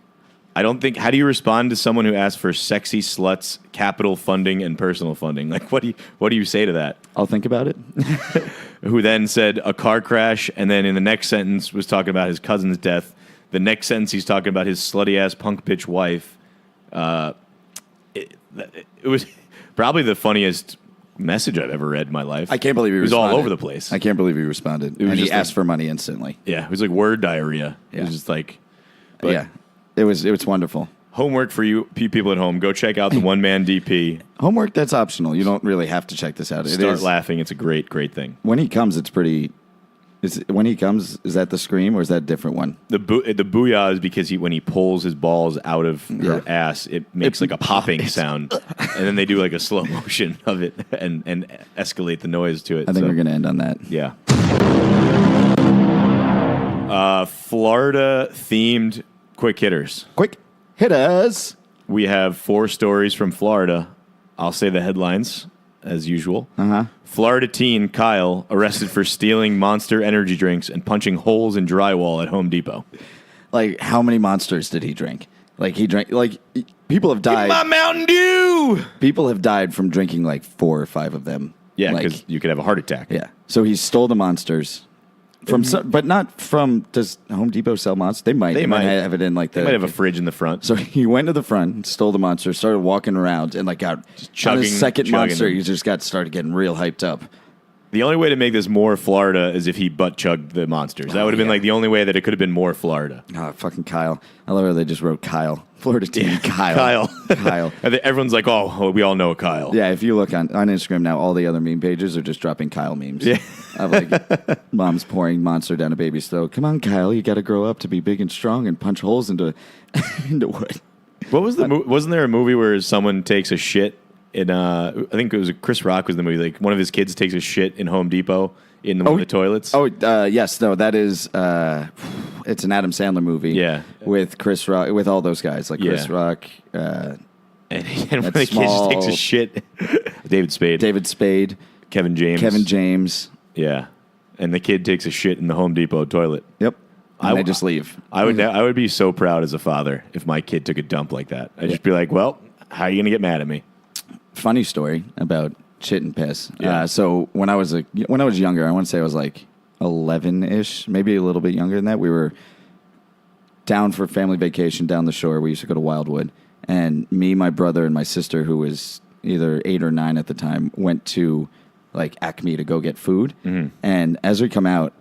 I don't think. How do you respond to someone who asks for sexy sluts, capital funding, and personal funding? Like, what do you say to that? I'll think about it. Who then said a car crash, and then in the next sentence was talking about his cousin's death. The next sentence he's talking about his slutty ass punk bitch wife. It was probably the funniest message I've ever read in my life. I can't believe he It was responded. all over the place. I can't believe he responded. was And he just asked like- for money instantly. Yeah, it was like word diarrhea. It Yeah. was just like, but Yeah. It was wonderful. homework for you people at home. Go check out the one-man DP. Homework, that's optional. You don't really have to check this out. It Start is, laughing. It's a great, great thing. when he comes, it's pretty. When he comes, is that the scream or is that a different one? The booyah is because when he pulls his balls out of her Yeah. ass, it makes like a popping sound, and then they do like a slow motion of it and escalate the noise to it. I think So, we're going to end on that. yeah. Florida themed quick hitters. Quick, hit us. We have 4 stories from Florida. I'll say the headlines as usual. Florida teen Kyle arrested for stealing Monster energy drinks and punching holes in drywall at Home Depot. Like, how many monsters did he drink? Like, he drank, like, people have died. My Mountain Dew! People have died from drinking like 4 or 5 of them. Yeah, Like, because you could have a heart attack. yeah. So he stole the monsters from, but not from. Does Home Depot sell monsters? They might. They might. have it in like They the. might have a fridge in the front. So he went to the front, stole the monster, started walking around, and like got on chugging- his second chugging monster. them. He just started getting real hyped up. The only way to make this more Florida is if he butt chugged the monsters. That would have been like the only way that it could have been more Florida. Oh, fucking Kyle. I love how they just wrote Kyle. Florida team, Kyle. Kyle. And everyone's like, oh, we all know a Kyle. Yeah, if you look on Instagram now, all the other meme pages are just dropping Kyle memes. Yeah. Of like mom's pouring Monster down a baby's throat. Come on, Kyle, you got to grow up to be big and strong and punch holes into wood. What was wasn't there a movie where someone takes a shit in I think it was Chris Rock was the movie, like one of his kids takes a shit in Home Depot in one of the toilets. Yes, no, that is it's an Adam Sandler movie. Yeah. With Chris Rock, with all those guys like Chris Rock. And one of the kids just takes a shit. David Spade. Kevin James. Yeah. And the kid takes a shit in the Home Depot toilet. Yep. And they just leave. I would be so proud as a father if my kid took a dump like that. I'd just be like, well, how are you going to get mad at me? Funny story about shit and piss. Yeah. So when I was younger, I want to say I was like 11-ish, maybe a little bit younger than that. We were down for family vacation down the shore. We used to go to Wildwood. And me, my brother, and my sister, who was either 8 or 9 at the time, went to like Acme to go get food. Mm-hmm. And as we come out,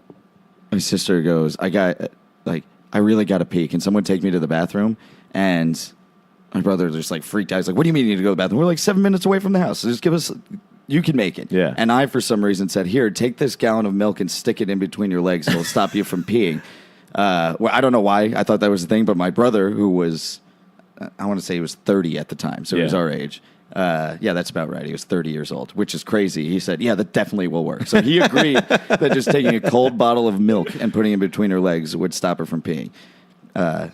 my sister goes, I really got to pee. Can someone take me to the bathroom? And my brother just like freaked out. He's like, what do you mean you need to go to the bathroom? We're like 7 minutes away from the house. So just give us, you can make it. Yeah. And I, for some reason, said, here, take this gallon of milk and stick it in between your legs. It'll stop you from peeing. Well, I don't know why I thought that was the thing, but my brother, who was, I want to say he was 30 at the time, so he was our age. Yeah, that's about right. He was 30 years old, which is crazy. He said, yeah, that definitely will work. So he agreed that just taking a cold bottle of milk and putting it in between her legs would stop her from peeing.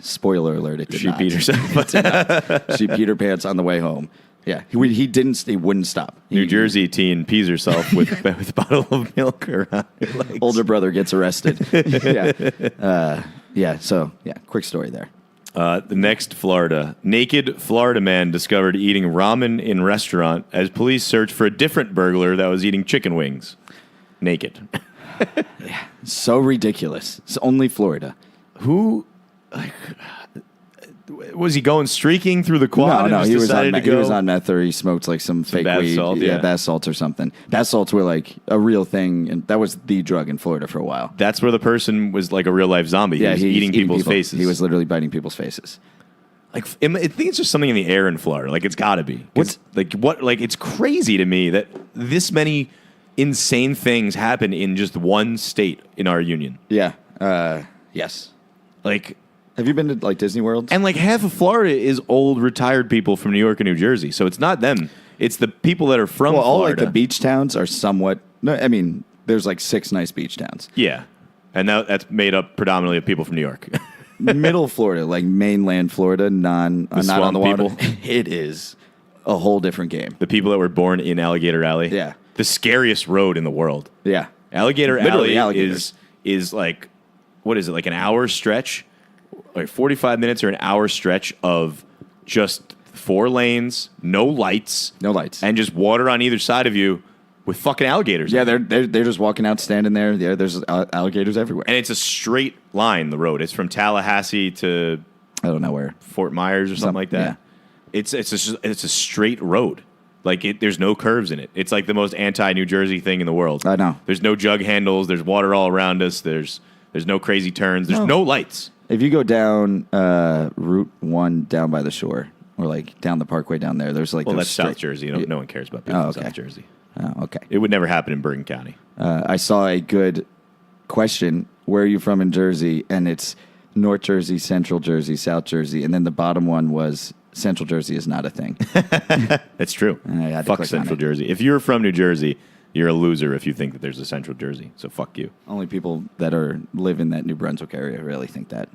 Spoiler alert, it did She not. peed herself. She peed her pants on the way home. Yeah, he wouldn't stop. New Jersey teen pees herself with a bottle of milk around her legs. Older brother gets arrested. So quick story there. The next Florida. Naked Florida man discovered eating ramen in restaurant as police search for a different burglar that was eating chicken wings. Naked. So ridiculous. It's only Florida. Who... was he going streaking through the quad? No, and he just was on meth, or he smoked like some fake bath weed. salt, yeah. Bath salts or something. Bath salts were like a real thing, and that was the drug in Florida for a while. That's where the person was like a real life zombie. He was eating people's faces. He was literally biting people's faces. Like, I think it's just something in the air in Florida. Like, it's got to be. It's crazy to me that this many insane things happen in just one state in our union. Yeah. Yes. Like, have you been to like Disney World? and like half of Florida is old retired people from New York and New Jersey. So it's not them. It's the people that are from Well, all like Florida. the beach towns are somewhat. No, I mean, there's like 6 nice beach towns. Yeah. And that's made up predominantly of people from New York. Middle Florida, like mainland Florida, not on the water. people. It is a whole different game. The people that were born in Alligator Alley. Yeah. The scariest road in the world. Yeah. Alligator Literally Alley alligators. is like, what is it, like an hour stretch? Like 45 minutes or an hour stretch of just 4 lanes, no lights. No lights. And just water on either side of you with fucking alligators. Yeah, they're just walking out, standing there. Yeah, there's alligators everywhere. And it's a straight line, the road. It's from Tallahassee to I don't know where. Fort Myers or something like that. Yeah. It's a straight road. Like, there's no curves in it. It's like the most anti-New Jersey thing in the world. I know. There's no jug handles. There's water all around us. There's no crazy turns. There's no lights. If you go down Route 1 down by the shore, or like down the Parkway down there, there's like That's South Jersey. No one cares about people in South Jersey. Oh, okay. It would never happen in Bergen County. I saw a good question. Where are you from in Jersey? And it's North Jersey, Central Jersey, South Jersey, and then the bottom one was Central Jersey is not a thing. That's true. I had to Fuck click on Central it. Jersey. If you're from New Jersey, you're a loser if you think that there's a Central Jersey. So fuck you. Only people that live in that New Brunswick area really think that.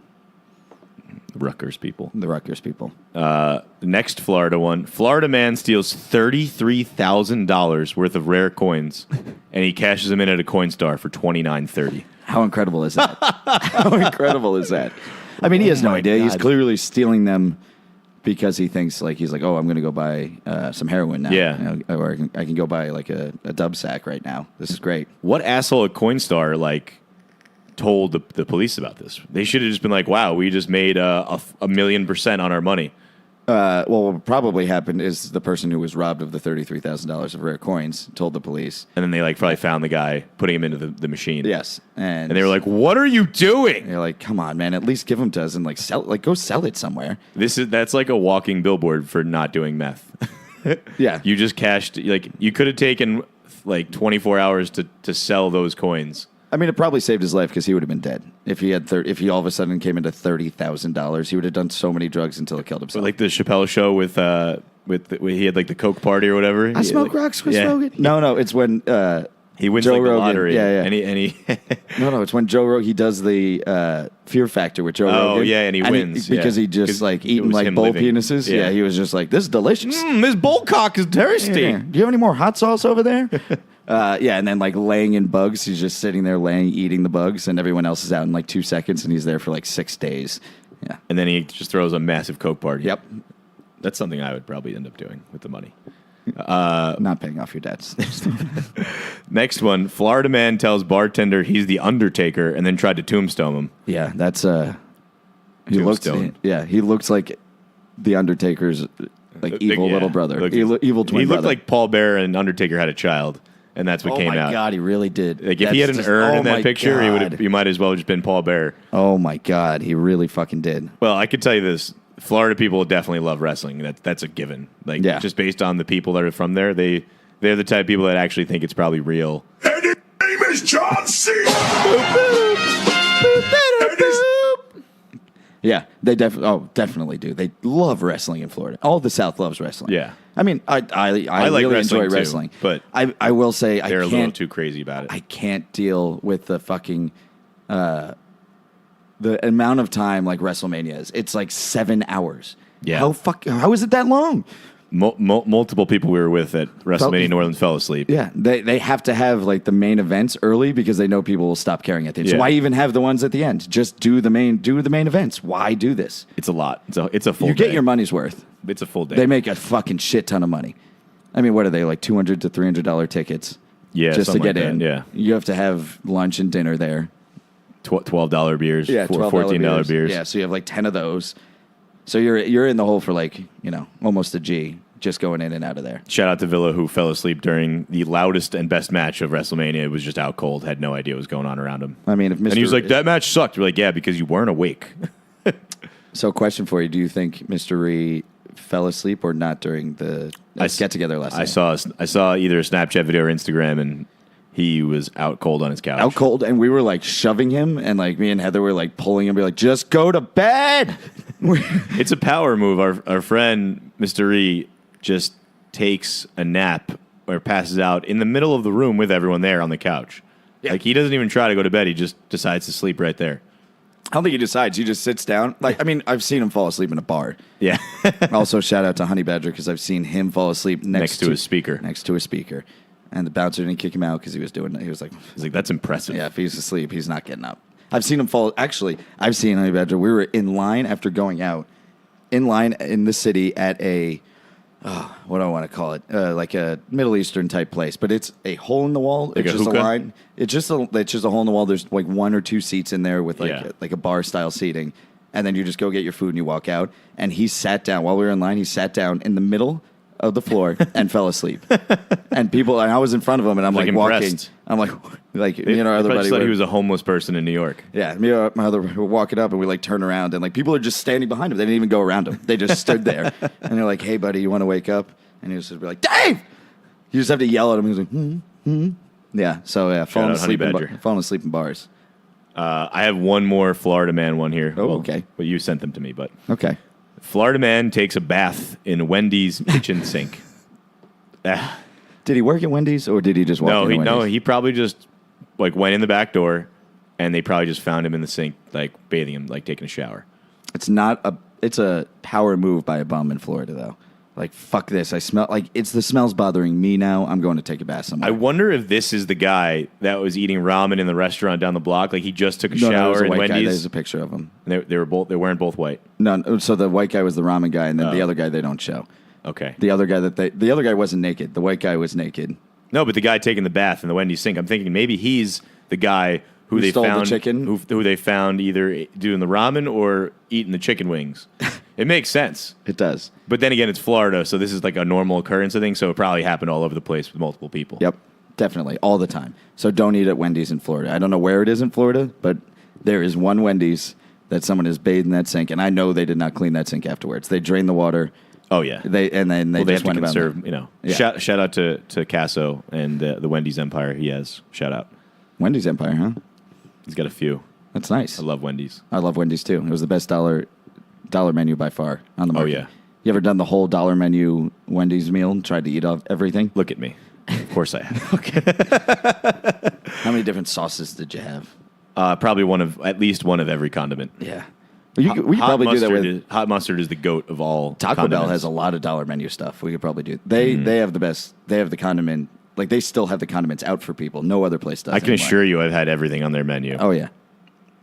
Rutgers people. The Rutgers people. The next Florida one. Florida man steals $33,000 worth of rare coins, and he cashes them in at a Coinstar for $29.30. How incredible is that? How incredible is that? I mean, he has no my idea. He's God. clearly stealing them because he thinks he's like, oh, I'm going to go buy some heroin now. Yeah. You know, or I can go buy like a dub sack right now. This is great. What asshole at Coinstar told the police about this? They should have just been like, "Wow, we just made a 1,000,000% on our money." Well, what probably happened is the person who was robbed of the $33,000 of rare coins told the police. And then they like probably found the guy putting him into the machine. Yes, And they were like, "What are you doing?" You're like, come on, man, at least give them to us and like sell, like go sell it somewhere. That's like a walking billboard for not doing meth. Yeah, You just cashed, like, you could have taken like 24 hours to sell those coins. I mean, it probably saved his life because he would have been dead if he had. If he all of a sudden came into $30,000, he would have done so many drugs until he killed himself. Like the Chappelle show with where he had like the Coke party or whatever. I smoke rocks with Rogan. No, it's when he wins Joe like the Rogan, lottery. yeah. And he No, it's when Joe Rogan, he does the Fear Factor with Joe Rogan. Oh, yeah, and he wins. Because yeah. he just 'Cause like it eating was like him bull living. penises. Yeah, he was just like, this is delicious. This bull cock is thirsty. Yeah. Do you have any more hot sauce over there? And then like laying in bugs. He's just sitting there eating the bugs, and everyone else is out in like 2 seconds, and he's there for like 6 days. Yeah. And then he just throws a massive Coke party. Yep. That's something I would probably end up doing with the money. Not paying off your debts. Next one, Florida man tells bartender he's the Undertaker and then tried to tombstone him. Yeah, that's he looks. Tombstone. Yeah, he looks like the Undertaker's like evil little brother, evil twin. He looked brother. like Paul Bear and Undertaker had a child, and that's what Oh came my out. god, he really did. Like if he had an urn in that picture, he might as well have just been Paul Bear. Oh my god, he really fucking did. Well, I could tell you this: Florida people definitely love wrestling. That's a given. Like just based on the people that are from there, they're the type of people that actually think it's probably real. And his name is John C. Yeah, they definitely do. They love wrestling in Florida. All of the South loves wrestling. Yeah. I mean, I like really wrestling enjoy too, wrestling, but I will say they're a little too crazy about it. I can't deal with the fucking the amount of time like WrestleMania is. It's like 7 hours. Yeah. How is it that long? Multiple people we were with at WrestleMania New Orleans fell asleep. Yeah, they have to have like the main events early because they know people will stop caring at the end. So Yeah. why even have the ones at the end? Just do the main events. Why do this? It's a lot. It's a full You day. get your money's worth. It's a full day. They make a fucking shit ton of money. I mean, what are they, like $200 to $300 tickets? Yeah, just to something get like in. that, yeah. You have to have lunch and dinner there. $12 beers. Yeah, $14 beers. Yeah, so you have like 10 of those. So you're in the hole for like, almost a G just going in and out of there. Shout out to Villa, who fell asleep during the loudest and best match of WrestleMania. It was just out cold, had no idea what was going on around him. I mean, if Mr. And he was like, that match sucked. We're like, yeah, because you weren't awake. So question for you, do you think Mr. Ree fell asleep or not during the get-together last night? I saw either a Snapchat video or Instagram, and he was out cold on his couch. Out cold, and we were like shoving him, and like me and Heather were like pulling him, be like, just go to bed. It's a power move. Our friend, Mr. Ree, just takes a nap or passes out in the middle of the room with everyone there on the couch. Yeah. Like, he doesn't even try to go to bed. He just decides to sleep right there. I don't think he decides. He just sits down. Like, I mean, I've seen him fall asleep in a bar. Yeah. Also, shout out to Honey Badger because I've seen him fall asleep next to his speaker. Next to a speaker. And the bouncer didn't kick him out because he was like, that's impressive. Yeah, if he's asleep, he's not getting up. I've seen him fall. Actually, I've seen Honey Badger. We were in line after going out, in line in the city at a, what do I want to call it? Like a Middle Eastern type place, but it's a hole in the wall. Like it's a just hookah? a line. It's just a hole in the wall. There's like 1 or 2 seats in there with like a bar style seating, and then you just go get your food and you walk out. And he sat down while we were in line. He sat down in the middle of the floor and fell asleep. And I was in front of him, and I'm like walking. Impressed. I'm like me and our other buddy. Thought he was a homeless person in New York. Yeah, me and my other were walking up, and we like turn around, and like people are just standing behind him. They didn't even go around him. They just stood there, and they're like, "Hey, buddy, you want to wake up?" And he was just like, "Dave!" You just have to yell at him. He was like, Yeah. So yeah, falling asleep in bars. I have one more Florida man one here. Oh, okay. Well, you sent them to me, but Okay. Florida man takes a bath in Wendy's kitchen sink. Did he work at Wendy's or did he just walk into Wendy's? He probably just like went in the back door, and they probably just found him in the sink, like bathing him, like taking a shower. It's a power move by a bum in Florida, though. Like, fuck this. I smell like the smell's bothering me now. I'm going to take a bath somewhere. I wonder if this is the guy that was eating ramen in the restaurant down the block. Like, he just took a shower in white Wendy's. Guy. There's a picture of him. And they weren't both white. No, so the white guy was the ramen guy, and then the other guy they don't show. Okay. The other guy wasn't naked. The white guy was naked. No, but the guy taking the bath in the Wendy's sink. I'm thinking maybe he's the guy who they stole found the chicken? who they found either doing the ramen or eating the chicken wings. It makes sense. It does. But then again, it's Florida, so this is like a normal occurrence of things, so it probably happened all over the place with multiple people. Yep, definitely, all the time. So don't eat at Wendy's in Florida. I don't know where it is in Florida, but there is one Wendy's that someone has bathed in that sink, and I know they did not clean that sink afterwards. They drained the water. Oh, yeah. They have just to went about conserve, it. Yeah. Shout out to Casso and the Wendy's empire he has. Shout out. Wendy's Empire, huh? He's got a few. That's nice. I love Wendy's. I love Wendy's too. It was the best dollar menu by far on the market. Oh, yeah. You ever done the whole dollar menu Wendy's meal and tried to eat off everything? Look at me. Of course I have. Okay. How many different sauces did you have? Probably at least one of every condiment. Yeah. We could probably do that with... Hot mustard is the goat of all Taco condiments. Bell has a lot of dollar menu stuff. We could probably do... They have the best... They have the condiment... Like, they still have the condiments out for people. No other place does. I can assure you I've had everything on their menu. Oh, yeah.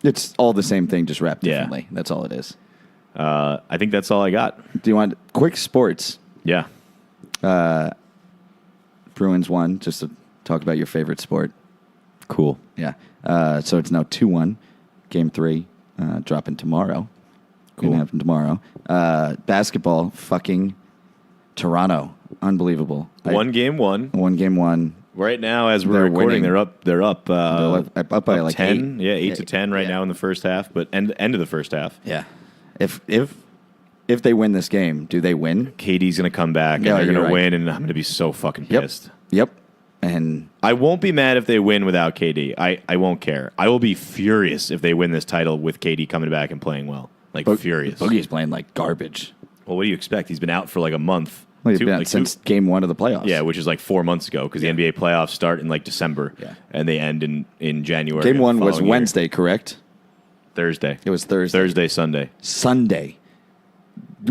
It's all the same thing, just wrapped Yeah. differently. That's all it is. I think that's all I got. Do you want quick sports? Yeah. Bruins won, just to talk about your favorite sport. Cool. Yeah. So it's now 2-1. Game 3 dropping tomorrow. Cool. Gonna happen tomorrow. Basketball, fucking Toronto. Unbelievable. One game won. One game won. Right now, as we're They're recording, winning. they're up. They're up by like 10. 8. Yeah, 8 to 10 right Yeah. now in the first half. But end of the first half. Yeah. If they win this game, do they win? KD's going to come back and Yeah, they're going you're to right. win, and I'm going to be so fucking pissed. Yep. And I won't be mad if they win without KD. I won't care. I will be furious if they win this title with KD coming back and playing well. Like, furious. Boogie's playing like garbage. Well, what do you expect? He's been out for like a month. Well, he's been out since game 1 of the playoffs. Yeah, which is like 4 months ago because the NBA playoffs start in like December and they end in January. Game 1 was following Wednesday, correct? Thursday. It was Thursday. Thursday, Sunday. Sunday.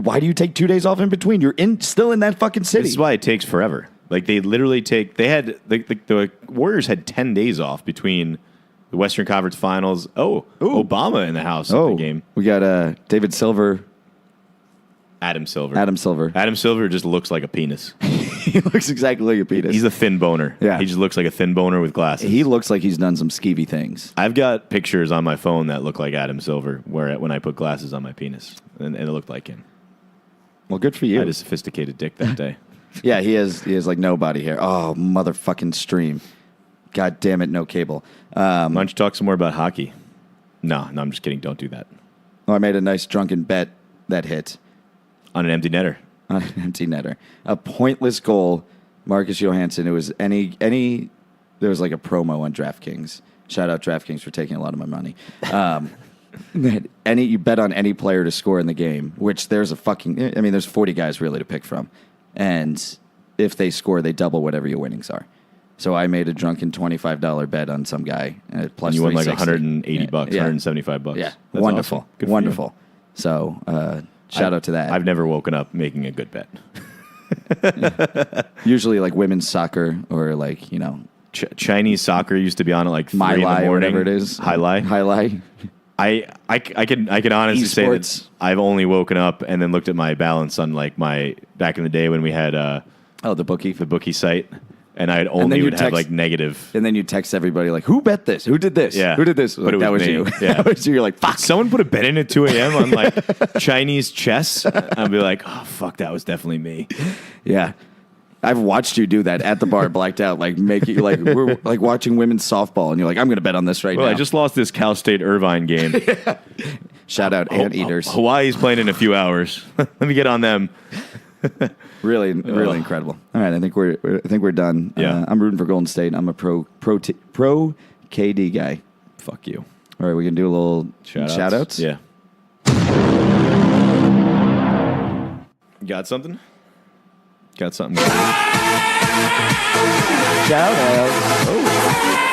Why do you take 2 days off in between? You're still in that fucking city. This is why it takes forever. Like they literally the Warriors had 10 days off between the Western Conference Finals. Oh, Obama in the house at the game. We got David Silver. Adam Silver. Adam Silver just looks like a penis. He looks exactly like a penis. He's a thin boner. Yeah. He just looks like a thin boner with glasses. He looks like he's done some skeevy things. I've got pictures on my phone that look like Adam Silver when I put glasses on my penis. And it looked like him. Well, good for you. I had a sophisticated dick that day. Yeah, he has like no body hair. Oh, motherfucking stream. God damn it, no cable. Why don't you talk some more about hockey? No, I'm just kidding. Don't do that. Oh, I made a nice drunken bet that hit. On an empty netter. On an empty netter. A pointless goal. Marcus Johansson. It was there was like a promo on DraftKings. Shout out DraftKings for taking a lot of my money. You bet on any player to score in the game, which there's there's 40 guys really to pick from. And if they score, they double whatever your winnings are. So I made a drunken $25 bet on some guy at plus And you won like 360. $180, Yeah. $175. Yeah, That's wonderful, awesome. Good for wonderful. you. So shout out to that. I've never woken up making a good bet. Usually like women's soccer or like, Chinese soccer used to be on at like 3 My in the Lai morning. or whatever it is. Highlight. I can honestly say Esports. that I've only woken up and then looked at my balance on like my back in the day when we had the bookie. the bookie site, and I'd then only you would have text- like negative. And then you text everybody like, who bet this? Who did this? Yeah. Who did this? But it that was was me. you. Yeah. That was you. You're like, fuck. Someone put a bet in at 2 a.m. on like Chinese chess. I'd be like, oh fuck, that was definitely me. Yeah. I've watched you do that at the bar, blacked out, like making like we're like watching women's softball, and you're like, I'm going to bet on this right Well, now. I just lost this Cal State Irvine game. Shout out Anteaters. Hawaii's playing in a few hours. Let me get on them. Really incredible. All right, I think we're done. Yeah. I'm rooting for Golden State. I'm a pro KD guy. Fuck you. All right, we can do a little shout outs. Yeah. Got something? Got something? Shout outs.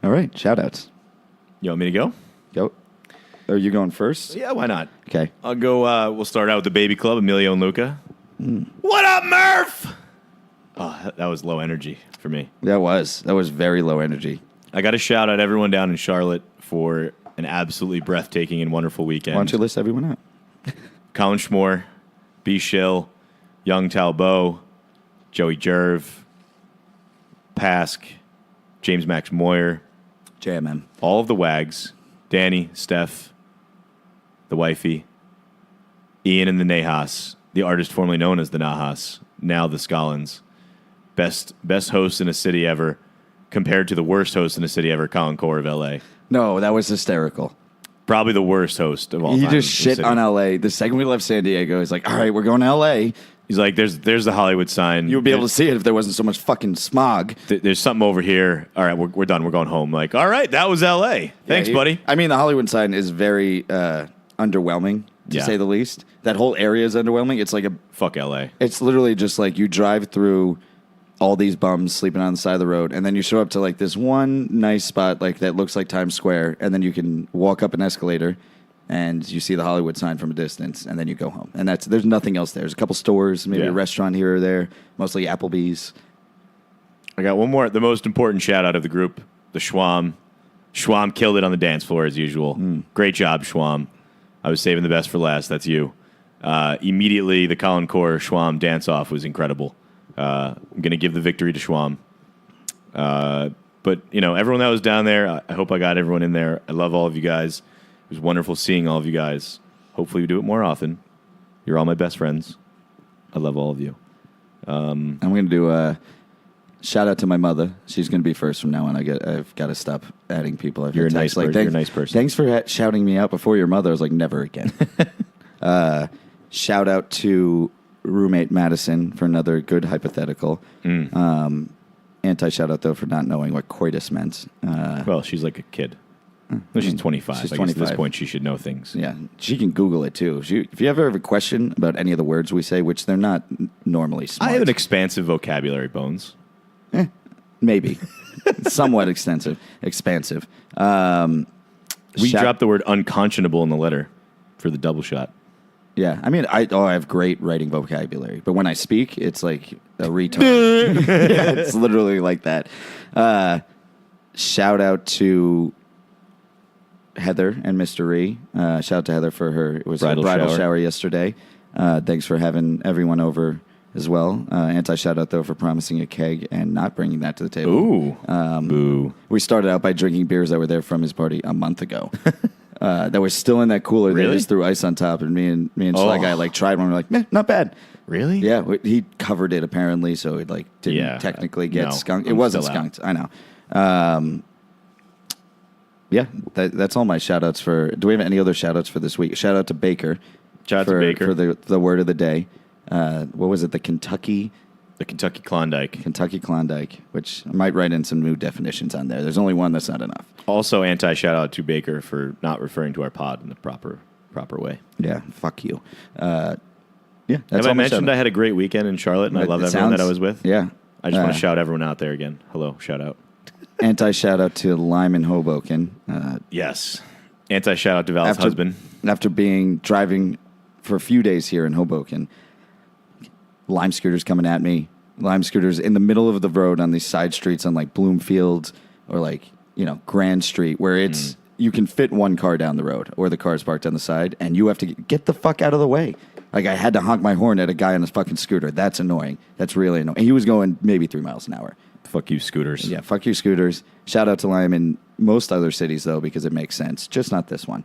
All right, shout outs. You want me to go? Go. Are you going first? Yeah, why not? Okay. I'll go. We'll start out with the baby club, Emilio and Luca. What up, Murph? Oh, that was low energy for me. That was very low energy. I got to shout out everyone down in Charlotte for an absolutely breathtaking and wonderful weekend. Why don't you list everyone out? Colin Schmore, B. Schill, Young Talbot, Joey Jerv, Pask, James Max Moyer, JMM. All of the wags, Danny, Steph, the wifey, Ian and the Nahas, the artist formerly known as the Nahas, now the Scollins. Best host in a city ever, compared to the worst host in a city ever, Colin Core of L.A. No, that was hysterical. Probably the worst host of all time. He just in the shit city. on L.A. The second we left San Diego, he's like, all right, we're going to L.A. He's like, there's the Hollywood sign. You would be able to see it if there wasn't so much fucking smog. There's something over here. All right, we're done. We're going home. Like, all right, that was L.A. Thanks, buddy. I mean, the Hollywood sign is very underwhelming, to say the least. That whole area is underwhelming. It's like Fuck L.A. It's literally just like you drive through all these bums sleeping on the side of the road, and then you show up to like this one nice spot like that looks like Times Square, and then you can walk up an escalator, and you see the Hollywood sign from a distance, and then you go home. And there's nothing else there. There's a couple stores, maybe a restaurant here or there, mostly Applebee's. I got one more. The most important shout out of the group, the Schwam. Schwam killed it on the dance floor as usual. Great job, Schwam. I was saving the best for last. That's you. Immediately, the Colin Core Schwam dance off was incredible. I'm going to give the victory to Schwam. But, everyone that was down there, I hope I got everyone in there. I love all of you guys. It was wonderful seeing all of you guys. Hopefully we do it more often. You're all my best friends. I love all of you. I'm going to do a shout out to my mother. She's going to be first from now on. I've got to stop adding people. You're a nice person. Thanks for shouting me out before your mother. I was like, never again. Shout out to roommate Madison for another good hypothetical. Anti-shout out, though, for not knowing what coitus meant. Well, she's like a kid. No, she's 25. She's I guess 25. at this point, she should know things. Yeah, she can Google it, too. If you ever have a question about any of the words we say, which they're not normally smart. I have an expansive vocabulary, Bones. Maybe. Somewhat expansive. We dropped the word unconscionable in the letter for the double shot. Yeah, I mean, I have great writing vocabulary, but when I speak, it's like a retard. Yeah, it's literally like that. Shout out to Heather and Mr. Ree. Shout out to Heather for her bridal shower yesterday. Thanks for having everyone over as well. Anti-shout out, though, for promising a keg and not bringing that to the table. Ooh. Boo. We started out by drinking beers that were there from his party a month ago. That was still in that cooler. Really? They just threw ice on top, and me and Sly Guy tried one. We're like, meh, not bad. Really? Yeah, he covered it apparently, so it didn't technically get skunked. It wasn't skunked. I know. Yeah, that's all my shout outs for. Do we have any other shout outs for this week? Shout out to Baker. Shout out to Baker for the word of the day. What was it? The Kentucky Klondike, which I might write in some new definitions on there. There's only one that's not enough. Also, anti-shout out to Baker for not referring to our pod in the proper way. Yeah, fuck you. Yeah, that's Have all I my mentioned I shout-outs. had a great weekend in Charlotte, and I love everyone that I was with? Yeah. I just want to shout everyone out there again. Hello, shout out. Anti-shout out to Lyman Hoboken. Yes. Anti-shout out to Val's husband. After driving for a few days here in Hoboken, Lime scooters coming at me. Lime scooters in the middle of the road on these side streets on Bloomfield or Grand Street, where it's you can fit one car down the road, or the car's parked on the side, and you have to get the fuck out of the way. I had to honk my horn at a guy on his fucking scooter. That's annoying. That's really annoying. And he was going maybe 3 miles an hour. Fuck you, scooters. Yeah, fuck you, scooters. Shout out to Lime in most other cities, though, because it makes sense. Just not this one.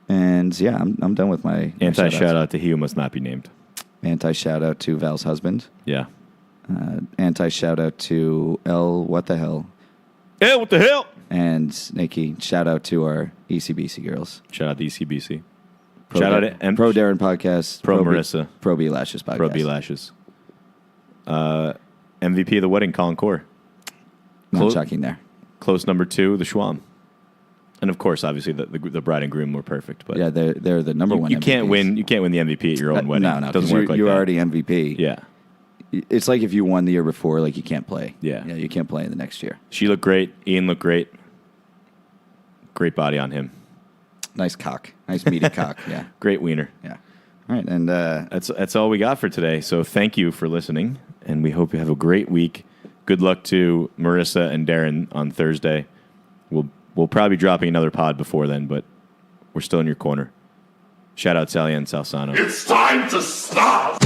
And yeah, I'm done with my Anti-shout out to he who must not be named. Anti-shout out to Val's husband. Yeah. Anti-shout out to L. What the hell? What the hell? And Nikki, shout out to our ECBC girls. Shout out to ECBC. Pro Darren podcast. Pro Marissa. Pro B Lashes podcast. Pro B Lashes. MVP of the wedding, Colin Core. Not shocking there. Close number 2, the Schwam. And of course, obviously, the bride and groom were perfect. But yeah, they're the number one. You can't win. You can't win the MVP at your own wedding. No, it doesn't work like you're that. already MVP. Yeah. It's like if you won the year before, you can't play. Yeah. Yeah, you can't play in the next year. She looked great. Ian looked great. Great body on him. Nice cock. Nice meaty cock. Yeah. Great wiener. Yeah. All right, and that's all we got for today. So thank you for listening, and we hope you have a great week. Good luck to Marissa and Darren on Thursday. We'll probably be dropping another pod before then, but we're still in your corner. Shout out Sally and Salsano. It's time to stop!